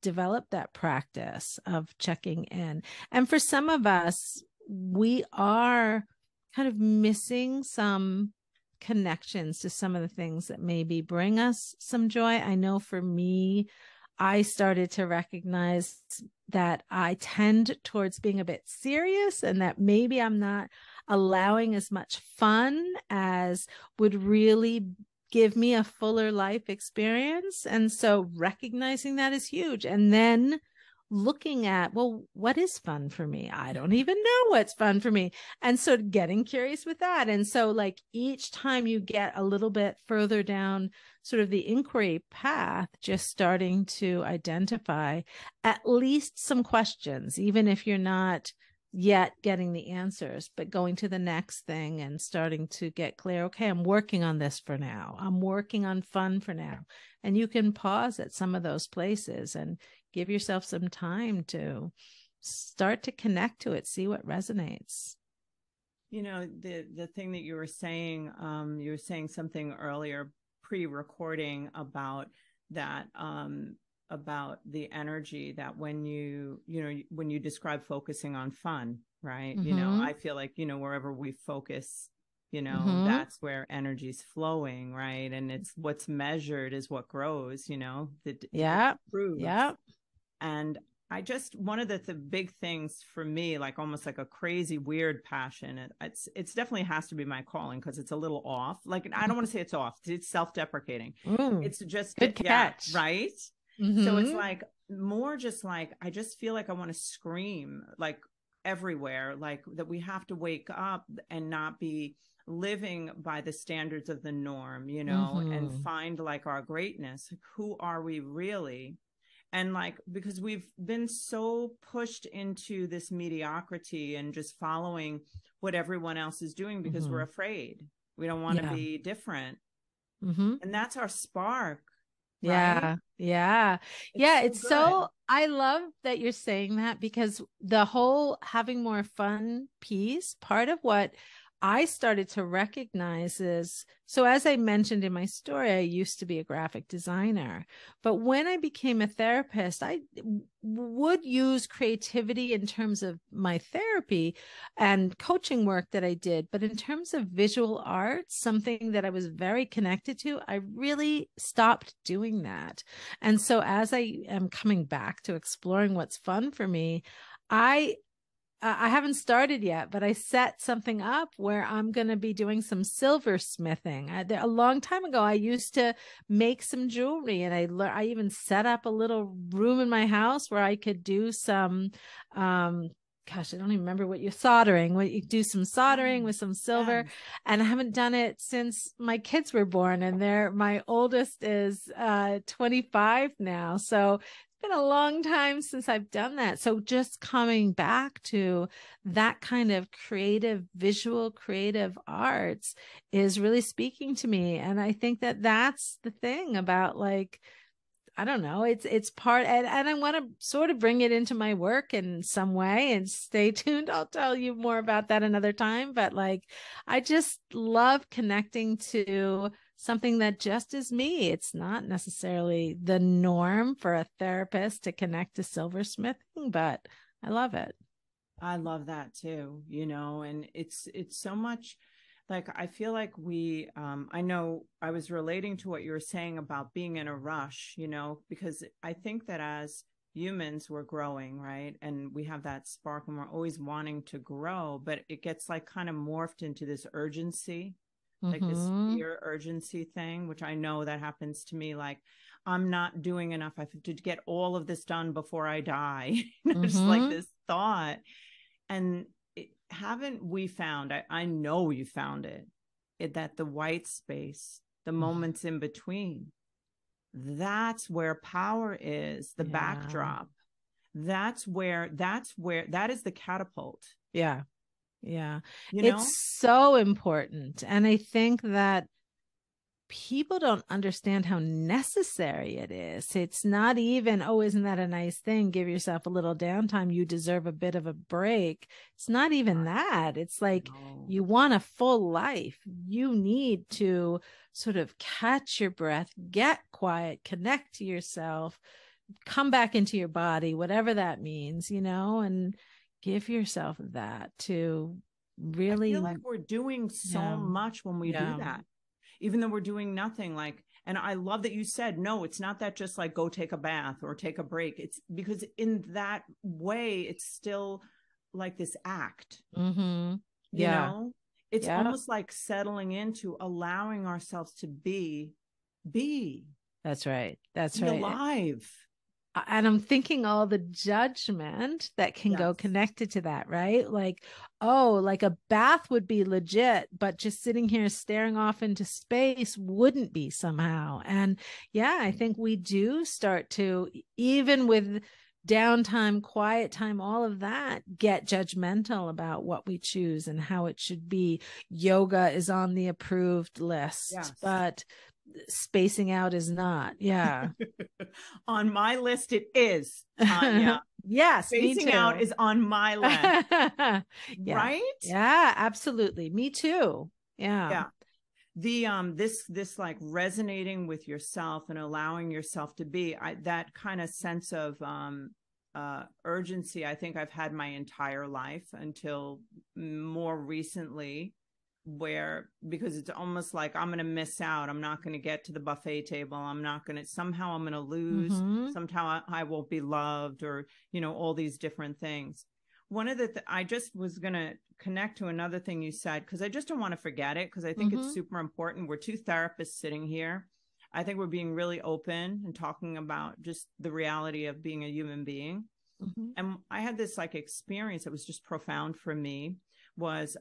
develop that practice of checking in. And for some of us, we are kind of missing some connections to some of the things that maybe bring us some joy. I know for me, I started to recognize that I tend towards being a bit serious, and that maybe I'm not allowing as much fun as would really give me a fuller life experience. And so recognizing that is huge. And then looking at, well, what is fun for me? I don't even know what's fun for me. And so getting curious with that. And so like each time you get a little bit further down sort of the inquiry path, just starting to identify at least some questions, even if you're not yet getting the answers, but going to the next thing and starting to get clear. Okay, I'm working on this for now. I'm working on fun for now. And you can pause at some of those places and give yourself some time to start to connect to it, see what resonates. The thing that you were saying something earlier pre-recording about that, about the energy that when you describe focusing on fun, right? Mm-hmm. I feel like, wherever we focus, Mm-hmm. that's where energy's flowing, right? And it's what's measured is what grows, that it Yeah. proves. Yeah. And one of the big things for me, like almost like a crazy weird passion, it's definitely has to be my calling, because it's a little off. Like, I don't want to say it's off, it's self-deprecating. Mm, It's just, good yeah, catch. right. So it's Mm-hmm. like more just like, I just feel like I want to scream like everywhere, like that we have to wake up and not be living by the standards of the norm, and Mm-hmm. find like our greatness. Who are we really? And like, because we've been so pushed into this mediocrity and just following what everyone else is doing because we're Mm-hmm. afraid. We don't want to Yeah. be different. Mm-hmm. And that's our spark, right? Yeah. Yeah. It's Yeah. so It's good. so, I love that you're saying that, because the whole having more fun piece, part of what I started to recognize is, so as I mentioned in my story, I used to be a graphic designer, but when I became a therapist, I would use creativity in terms of my therapy and coaching work that I did. But in terms of visual arts, something that I was very connected to, I really stopped doing that. And so as I am coming back to exploring what's fun for me, I I haven't started yet, but I set something up where I'm going to be doing some silversmithing. A long time ago, I used to make some jewelry, and I even set up a little room in my house where I could do some, gosh, I don't even remember what you're soldering. What you do some soldering with Yes. some silver, Yes. and I haven't done it since my kids were born, and my oldest is 25 now, so been a long time since I've done that. So just coming back to that kind of creative, visual, creative arts is really speaking to me. And I think that that's the thing about like, I don't know. It's part, and I want to sort of bring it into my work in some way. And stay tuned. I'll tell you more about that another time. But like, I just love connecting to something that just is me. It's not necessarily the norm for a therapist to connect to silversmithing, but I love it. I love that too, and it's so much like I feel like I know I was relating to what you were saying about being in a rush, because I think that as humans we're growing, right? And we have that spark and we're always wanting to grow, but it gets like kind of morphed into this urgency, like this fear urgency thing, which I know that happens to me. Like, I'm not doing enough. I have to get all of this done before I die. Just like this thought. And haven't we found, I know you found it, that the white space, the moments in between, that's where power is, the backdrop. That is the catapult. Yeah. It's so important. And I think that people don't understand how necessary it is. It's not even, oh, isn't that a nice thing? Give yourself a little downtime. You deserve a bit of a break. It's not even that. It's like, you want a full life. You need to sort of catch your breath, get quiet, connect to yourself, come back into your body, whatever that means, and give yourself that to really. I feel like we're doing so much when we do that, even though we're doing nothing. Like, and I love that you said, no, it's not that just like go take a bath or take a break. It's because in that way, it's still like this act, it's almost like settling into allowing ourselves to be. That's right. Alive. And I'm thinking all the judgment that can go connected to that, right? Like, oh, like a bath would be legit, but just sitting here staring off into space wouldn't be somehow. And I think we do start to, even with downtime, quiet time, all of that, get judgmental about what we choose and how it should be. Yoga is on the approved list, but spacing out is not. On my list it is, Tanya. Yes, spacing out is on my list. Right? Absolutely, me too. The this like resonating with yourself and allowing yourself to be, that kind of sense of urgency, I think I've had my entire life until more recently, because it's almost like I'm going to miss out. I'm not going to get to the buffet table. I'm going to lose. Somehow I won't be loved, or, all these different things. One of the, I just was going to connect to another thing you said, because I just don't want to forget it, because I think it's super important. We're two therapists sitting here. I think we're being really open and talking about just the reality of being a human being. And I had this like experience that was just profound for me, was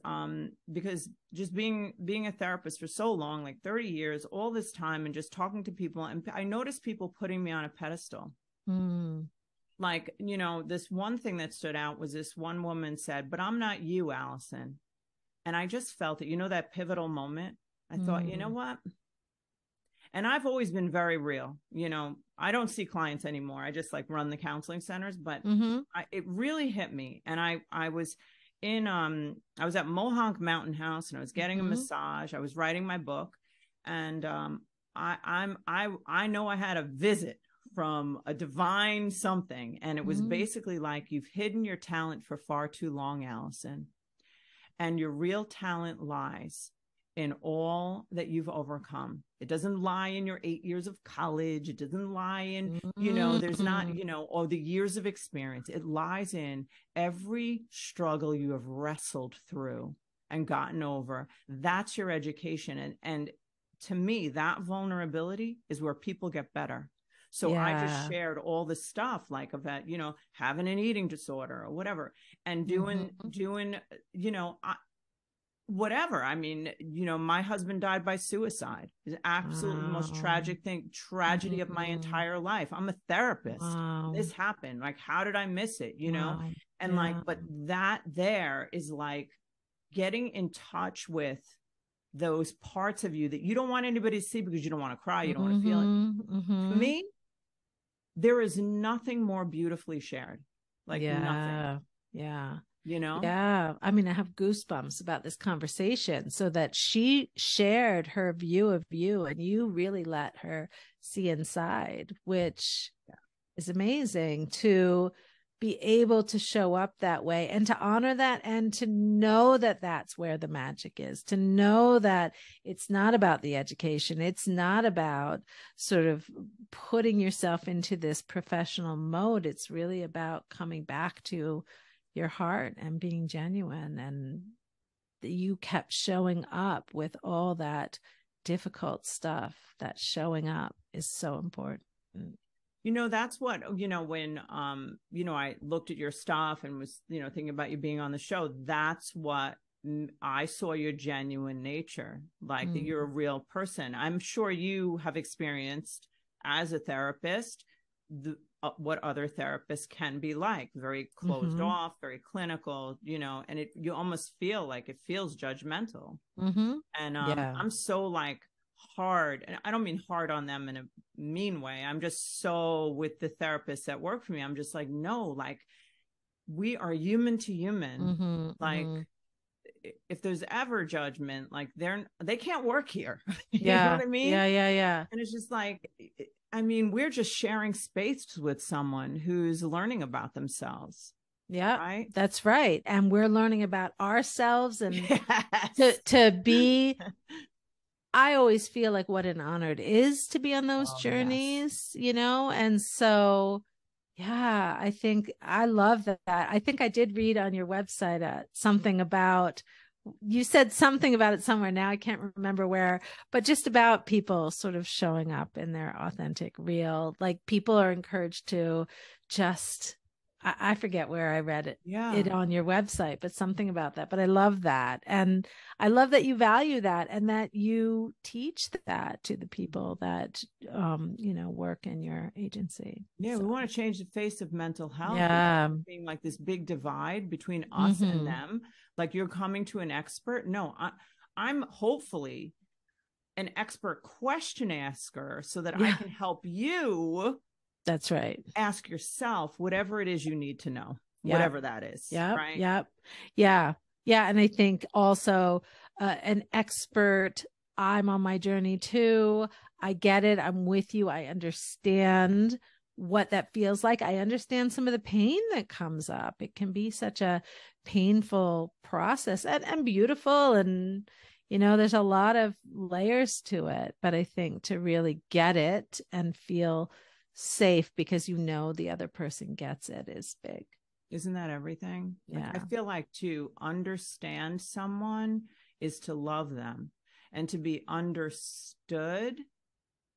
because just being a therapist for so long, like 30 years, all this time, and just talking to people, and I noticed people putting me on a pedestal. Like, this one thing that stood out was this one woman said, "But I'm not you, Alison." And I just felt it, that pivotal moment. I thought, you know what? And I've always been very real. I don't see clients anymore. I just like run the counseling centers, but it really hit me. And I was I was at Mohonk Mountain House, and I was getting a massage. I was writing my book, and I know I had a visit from a divine something, and it was basically like, you've hidden your talent for far too long, Alison, and your real talent lies in all that you've overcome. It doesn't lie in your 8 years of college. It doesn't lie in, there's not, all the years of experience. It lies in every struggle you have wrestled through and gotten over. That's your education. And to me, that vulnerability is where people get better. So I just shared all the stuff, like about, having an eating disorder or whatever, and doing, whatever. I mean, my husband died by suicide. It's absolutely the most Wow. tragic thing, tragedy of my Mm-hmm. entire life. I'm a therapist. Wow. This happened. Like, how did I miss it? Wow. And like, Yeah. but that there is like getting in touch with those parts of you that you don't want anybody to see because you don't want to cry, you don't want to feel it. Mm-hmm. To Mm-hmm. me, there is nothing more beautifully shared. Like nothing, Yeah. Yeah. you know? Yeah. I mean, I have goosebumps about this conversation so that she shared her view of you and you really let her see inside, which is amazing to be able to show up that way and to honor that and to know that that's where the magic is, to know that it's not about the education. It's not about sort of putting yourself into this professional mode. It's really about coming back to your heart and being genuine. And you kept showing up with all that difficult stuff. That showing up is so important. That's what, when, I looked at your stuff and was, thinking about you being on the show, that's what I saw your genuine nature, like that you're a real person. I'm sure you have experienced as a therapist, what other therapists can be like, very closed Mm-hmm. off, very clinical, and you almost feel like it feels judgmental. Mm-hmm. And Yeah. I'm so like hard, and I don't mean hard on them in a mean way. I'm just so with the therapists that work for me, I'm just like, no, like we are human to human. Mm-hmm. Like Mm-hmm. if there's ever judgment, like they can't work here. You know what Yeah. I mean? Yeah. Yeah. Yeah. And it's just like, I mean, we're just sharing space with someone who's learning about themselves, Yeah. right? That's right. And we're learning about ourselves and to Yes. to be I always feel like what an honor it is to be on those Oh yes. journeys, And so yeah, I think I love that. I think I did read on your website something about you said something about it somewhere. Now I can't remember where, but just about people sort of showing up in their authentic, real, like people are encouraged to just, I forget where I read it Yeah. on your website, but something about that. But I love that. And I love that you value that and that you teach that to the people that, work in your agency. Yeah, So, we want to change the face of mental health instead yeah. of being like this big divide between us and Mm-hmm. them. Like you're coming to an expert. No, I'm hopefully an expert question asker so that I Yeah, can help you that's right. ask yourself whatever it is you need to know, Yep. whatever that is, Yep. right? Yep. Yeah. Yeah. And I think also an expert, I'm on my journey too. I get it. I'm with you. I understand what that feels like. I understand some of the pain that comes up. It can be such a painful process and beautiful. And, there's a lot of layers to it. But I think to really get it and feel safe because the other person gets it is big. Isn't that everything? Like, I Yeah. feel like to understand someone is to love them, and to be understood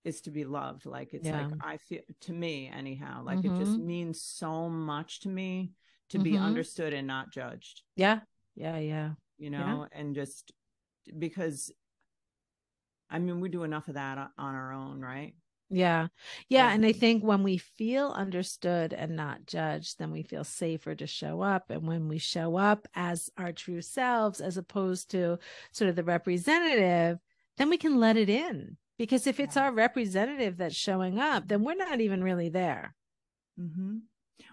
is to be loved. Like, it's like, Yeah. I feel, to me, anyhow, like it just Mm-hmm. means so much to me to be Mm-hmm. understood and not judged, Yeah. Yeah. Yeah. Yeah. and just because, I mean, we do enough of that on our own, right? Yeah. Yeah. Yeah. And I think when we feel understood and not judged, then we feel safer to show up. And when we show up as our true selves, as opposed to sort of the representative, then we can let it in. Because if it's Yeah. our representative that's showing up, then we're not even really there. Mm-hmm.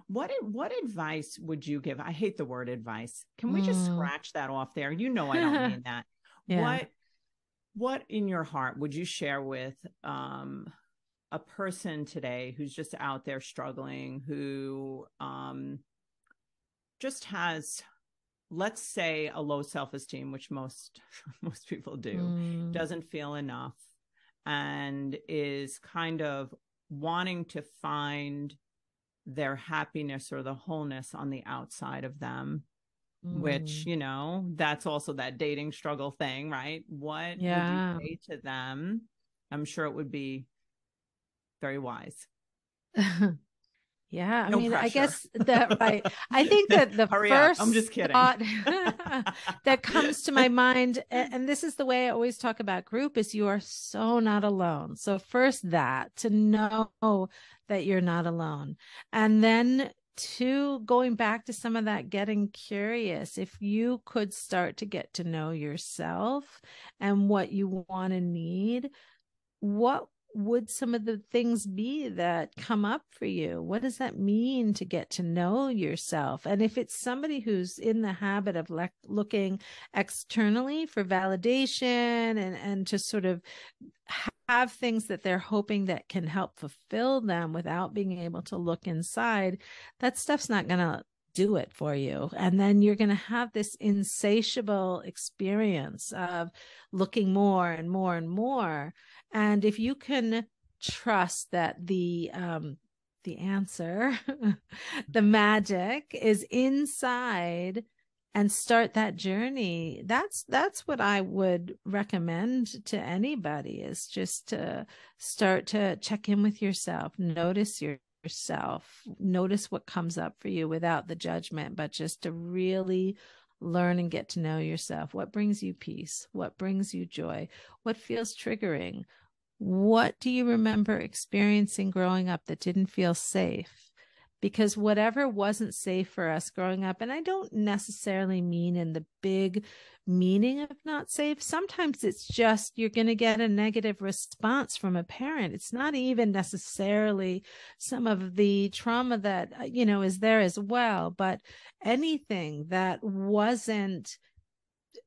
What advice would you give? I hate the word advice. Can we just Mm. scratch that off there? I don't mean that. Yeah. What in your heart would you share with a person today who's just out there struggling, who just has, let's say, a low self-esteem, which most most people do, Mm. doesn't feel enough, and is kind of wanting to find their happiness or the wholeness on the outside of them, which, Mm. that's also that dating struggle thing, right? What would you Yeah. say to them? I'm sure it would be very wise. Yeah, I No mean, I pressure. guess that, right. I think that the Hurry up. first I'm just kidding. thought that comes to my mind, and this is the way I always talk about group, is you are so not alone. So first that, to know that you're not alone. And then two, going back to some of that getting curious, if you could start to get to know yourself and what you want and need, what would some of the things be that come up for you? What does that mean to get to know yourself? And if it's somebody who's in the habit of looking externally for validation and to sort of have things that they're hoping that can help fulfill them without being able to look inside, that stuff's not going to do it for you. And then you're going to have this insatiable experience of looking more and more and more. And if you can trust that the answer, the magic is inside, and start that journey, that's what I would recommend to anybody, is just to start to check in with yourself, notice yourself, notice what comes up for you without the judgment, but just to really learn and get to know yourself. What brings you peace? What brings you joy? What feels triggering? What do you remember experiencing growing up that didn't feel safe? Because whatever wasn't safe for us growing up, and I don't necessarily mean in the big meaning of not safe. Sometimes it's just you're going to get a negative response from a parent. It's not even necessarily some of the trauma that, is there as well, but anything that wasn't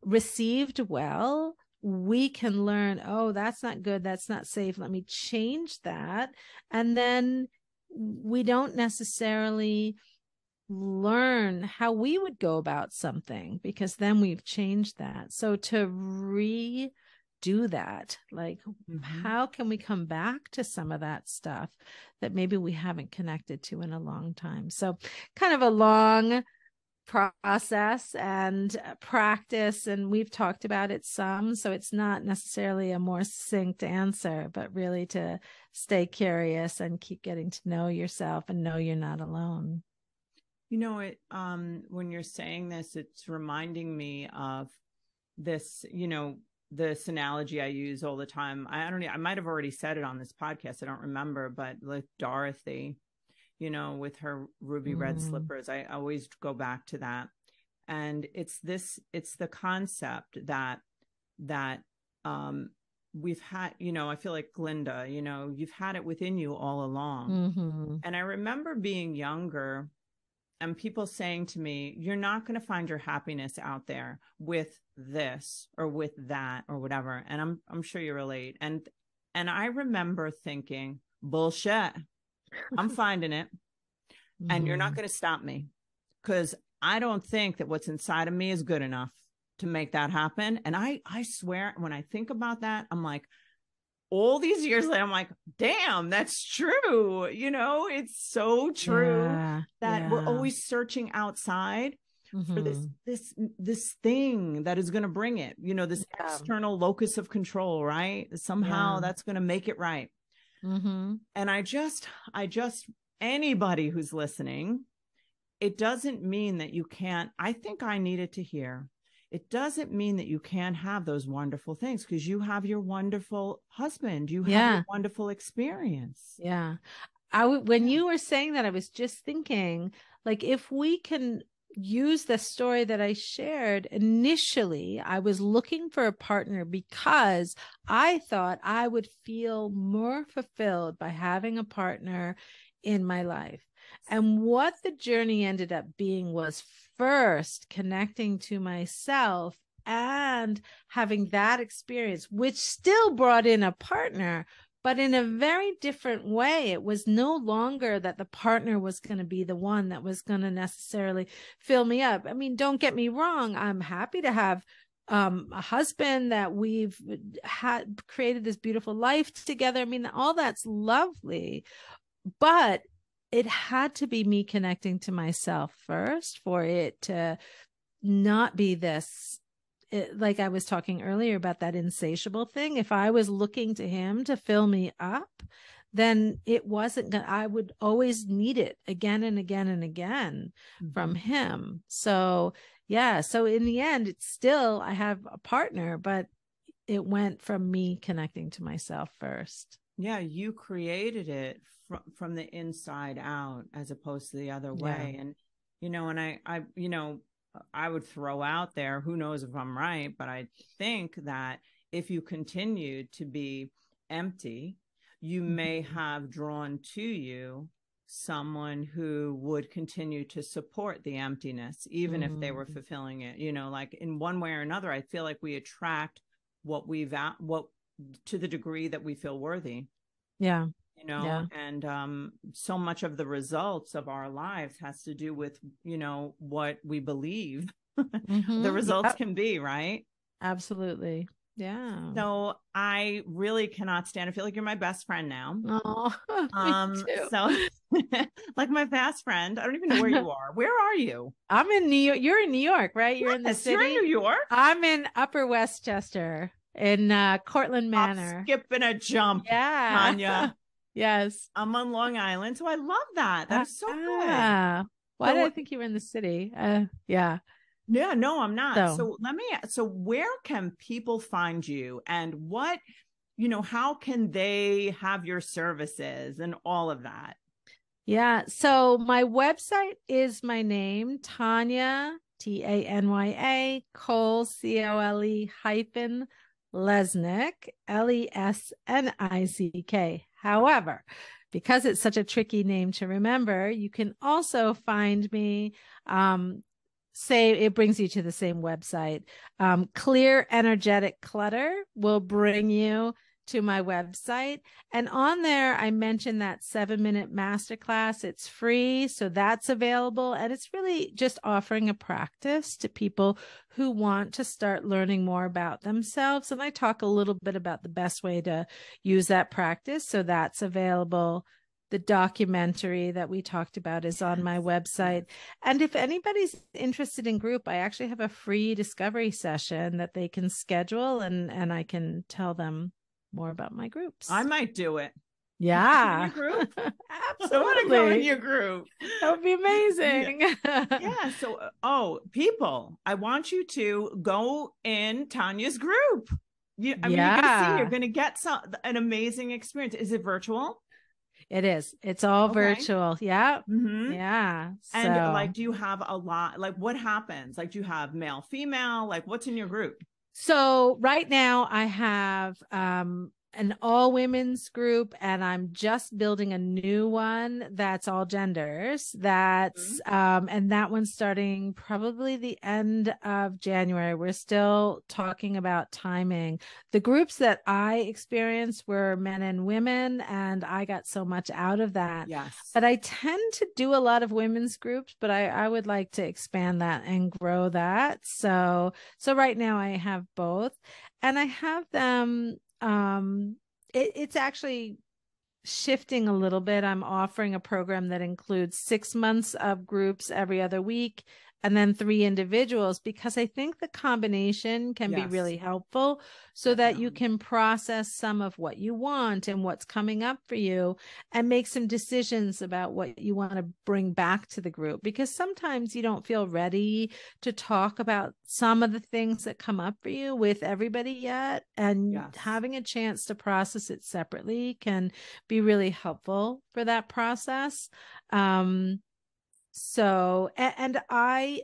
received well, we can learn, oh, that's not good, that's not safe, let me change that. And then we don't necessarily learn how we would go about something, because then we've changed that. So to redo that, like, how can we come back to some of that stuff that maybe we haven't connected to in a long time? So kind of a long process and practice, and we've talked about it some, so it's not necessarily a more succinct answer, but really to stay curious and keep getting to know yourself and know you're not alone. When you're saying this, it's reminding me of this, this analogy I use all the time. I might have already said it on this podcast, I don't remember, but like Dorothy, with her ruby red slippers. I always go back to that. And it's the concept that we've had, I feel like Glinda, you've had it within you all along. And I remember being younger and people saying to me, you're not going to find your happiness out there with this or with that or whatever. And I'm sure you relate. And I remember thinking, bullshit. I'm finding it. And you're not going to stop me, because I don't think that what's inside of me is good enough to make that happen. And I swear, when I think about that, I'm like, all these years later, I'm like, damn, that's true. It's so true that we're always searching outside for this thing that is going to bring it, this external locus of control, right? Somehow that's going to make it right. And I just, anybody who's listening, it doesn't mean that you can't. I think I needed to hear, it doesn't mean that you can't have those wonderful things, because you have your wonderful husband, you have your wonderful experience. When you were saying that, I was just thinking, like, if we can use the story that I shared initially, I was looking for a partner because I thought I would feel more fulfilled by having a partner in my life. And what the journey ended up being was first connecting to myself and having that experience, which still brought in a partner, but in a very different way. It was no longer that the partner was going to be the one that was going to necessarily fill me up. I mean, don't get me wrong. I'm happy to have a husband, that we've created this beautiful life together. I mean, all that's lovely, but it had to be me connecting to myself first for it to not be this, like I was talking earlier about that insatiable thing. If I was looking to him to fill me up, then it wasn't gonna, I would always need it again and again and again from him. So yeah. So in the end, it's still, I have a partner, but it went from me connecting to myself first. Yeah, you created it from the inside out as opposed to the other Yeah. way. And, and I would throw out there, who knows if I'm right, but I think that if you continued to be empty, you may have drawn to you someone who would continue to support the emptiness, even if they were fulfilling it. Like in one way or another, I feel like we attract what to the degree that we feel worthy. Yeah. And so much of the results of our lives has to do with, what we believe the results can be, right? Absolutely. Yeah. So I really cannot stand. I feel like you're my best friend now. Oh, me too. So like my fast friend. I don't even know where you are. Where are you? I'm in New York. You're in New York, right? You're in the city. You're in New York. I'm in Upper Westchester in Cortland Manor. Skip and a jump. Yeah. Tanya. Yes. I'm on Long Island. So I love that. That is so good. Why did I think you were in the city? Yeah. Yeah, no, I'm not. So where can people find you, and how can they have your services and all of that? Yeah. So my website is my name, Tanya, Tanya, Cole, Cole hyphen Lesnick, Lesnick. However, because it's such a tricky name to remember, you can also find me, say it brings you to the same website. Clear Energetic Clutter will bring you to my website. And on there, I mentioned that 7-minute masterclass. It's free. So that's available. And it's really just offering a practice to people who want to start learning more about themselves. And I talk a little bit about the best way to use that practice. So that's available. The documentary that we talked about is on my website. And if anybody's interested in group, I actually have a free discovery session that they can schedule, and I can tell them more about my groups. I might do it. Yeah. Group? Absolutely. I want to go in your group. That would be amazing. Yeah. So, people, I want you to go in Tanya's group. You're going to get an amazing experience. Is it virtual? It is. It's all virtual. Yeah. Yeah. And do you have a lot, what happens? Do you have male, female, what's in your group? So right now I have, an all women's group, and I'm just building a new one that's all genders. That's and that one's starting probably the end of January. We're still talking about timing. The groups that I experienced were men and women, and I got so much out of that. Yes. But I tend to do a lot of women's groups, but I would like to expand that and grow that. So right now I have both, and I have them. It's actually shifting a little bit. I'm offering a program that includes 6 months of groups every other week, and then 3 individuals, because I think the combination can be really helpful, so that you can process some of what you want and what's coming up for you, and make some decisions about what you want to bring back to the group. Because sometimes you don't feel ready to talk about some of the things that come up for you with everybody yet. And having a chance to process it separately can be really helpful for that process. So, and I,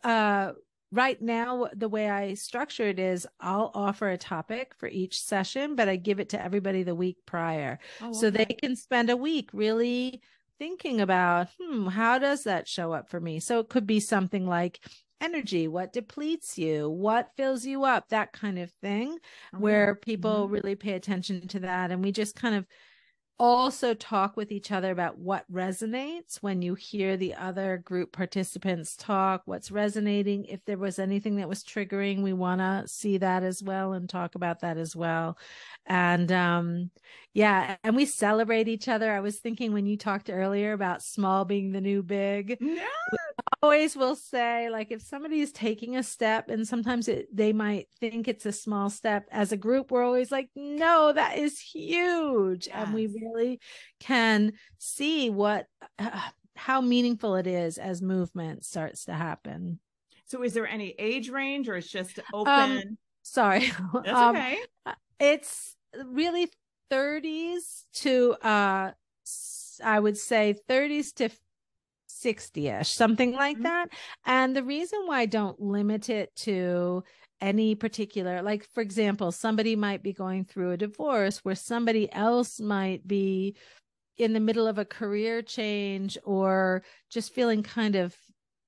right now, the way I structure it is I'll offer a topic for each session, but I give it to everybody the week prior. So they can spend a week really thinking about, how does that show up for me? So it could be something like energy, what depletes you, what fills you up, that kind of thing, where people really pay attention to that. And we just kind of also talk with each other about what resonates when you hear the other group participants talk, what's resonating. If there was anything that was triggering, we want to see that as well and talk about that as well. And and we celebrate each other. I was thinking when you talked earlier about small being the new big, we always will say, like, if somebody is taking a step, and sometimes they might think it's a small step, as a group, we're always like, no, that is huge. And we Yes. really can see how meaningful it is as movement starts to happen. So is there any age range or it's just Um, open? sorry. That's okay. It's really 30s to I would say 30s to 60ish, something like Mhm. that. And the reason why I don't limit it to any particular, like, for example, somebody might be going through a divorce where somebody else might be in the middle of a career change or just feeling kind of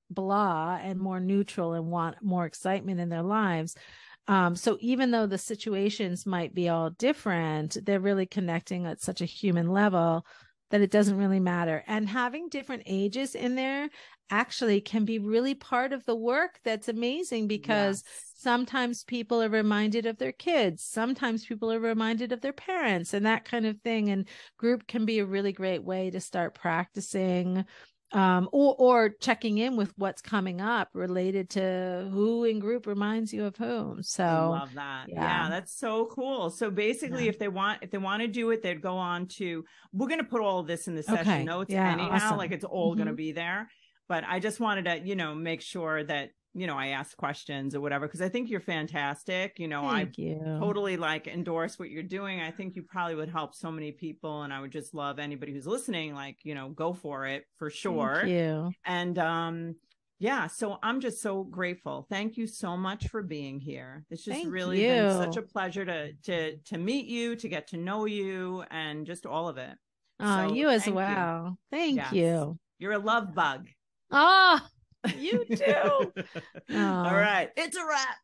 blah and more neutral and want more excitement in their lives. So even though the situations might be all different, they're really connecting at such a human level that it doesn't really matter. And having different ages in there actually can be really part of the work. That's amazing, because Yes. sometimes people are reminded of their kids, sometimes people are reminded of their parents, and that kind of thing. And group can be a really great way to start practicing, or checking in with what's coming up related to who in group reminds you of whom. I So, love that. yeah, Yeah, that's so cool. So basically, yeah. if they want to do it, they'd go on to, we're going to put all of this in the session Okay, notes yeah, anyhow, like awesome. it's all going to Hmm. be there. But I just wanted to, make sure that, I asked questions or whatever, because I think you're fantastic. I Thank you. totally like endorse what you're doing. I think you probably would help so many people. And I would just love anybody who's listening, like, go for it for Thank sure. you. And yeah, so I'm just so grateful. Thank you so much for being here. It's just Thank really been such a you. pleasure to meet you, to get to know you, and just all of it. So You as thank you. well. Thank Yes. you. You're a love bug. Oh, you too. All Oh. right. It's a wrap.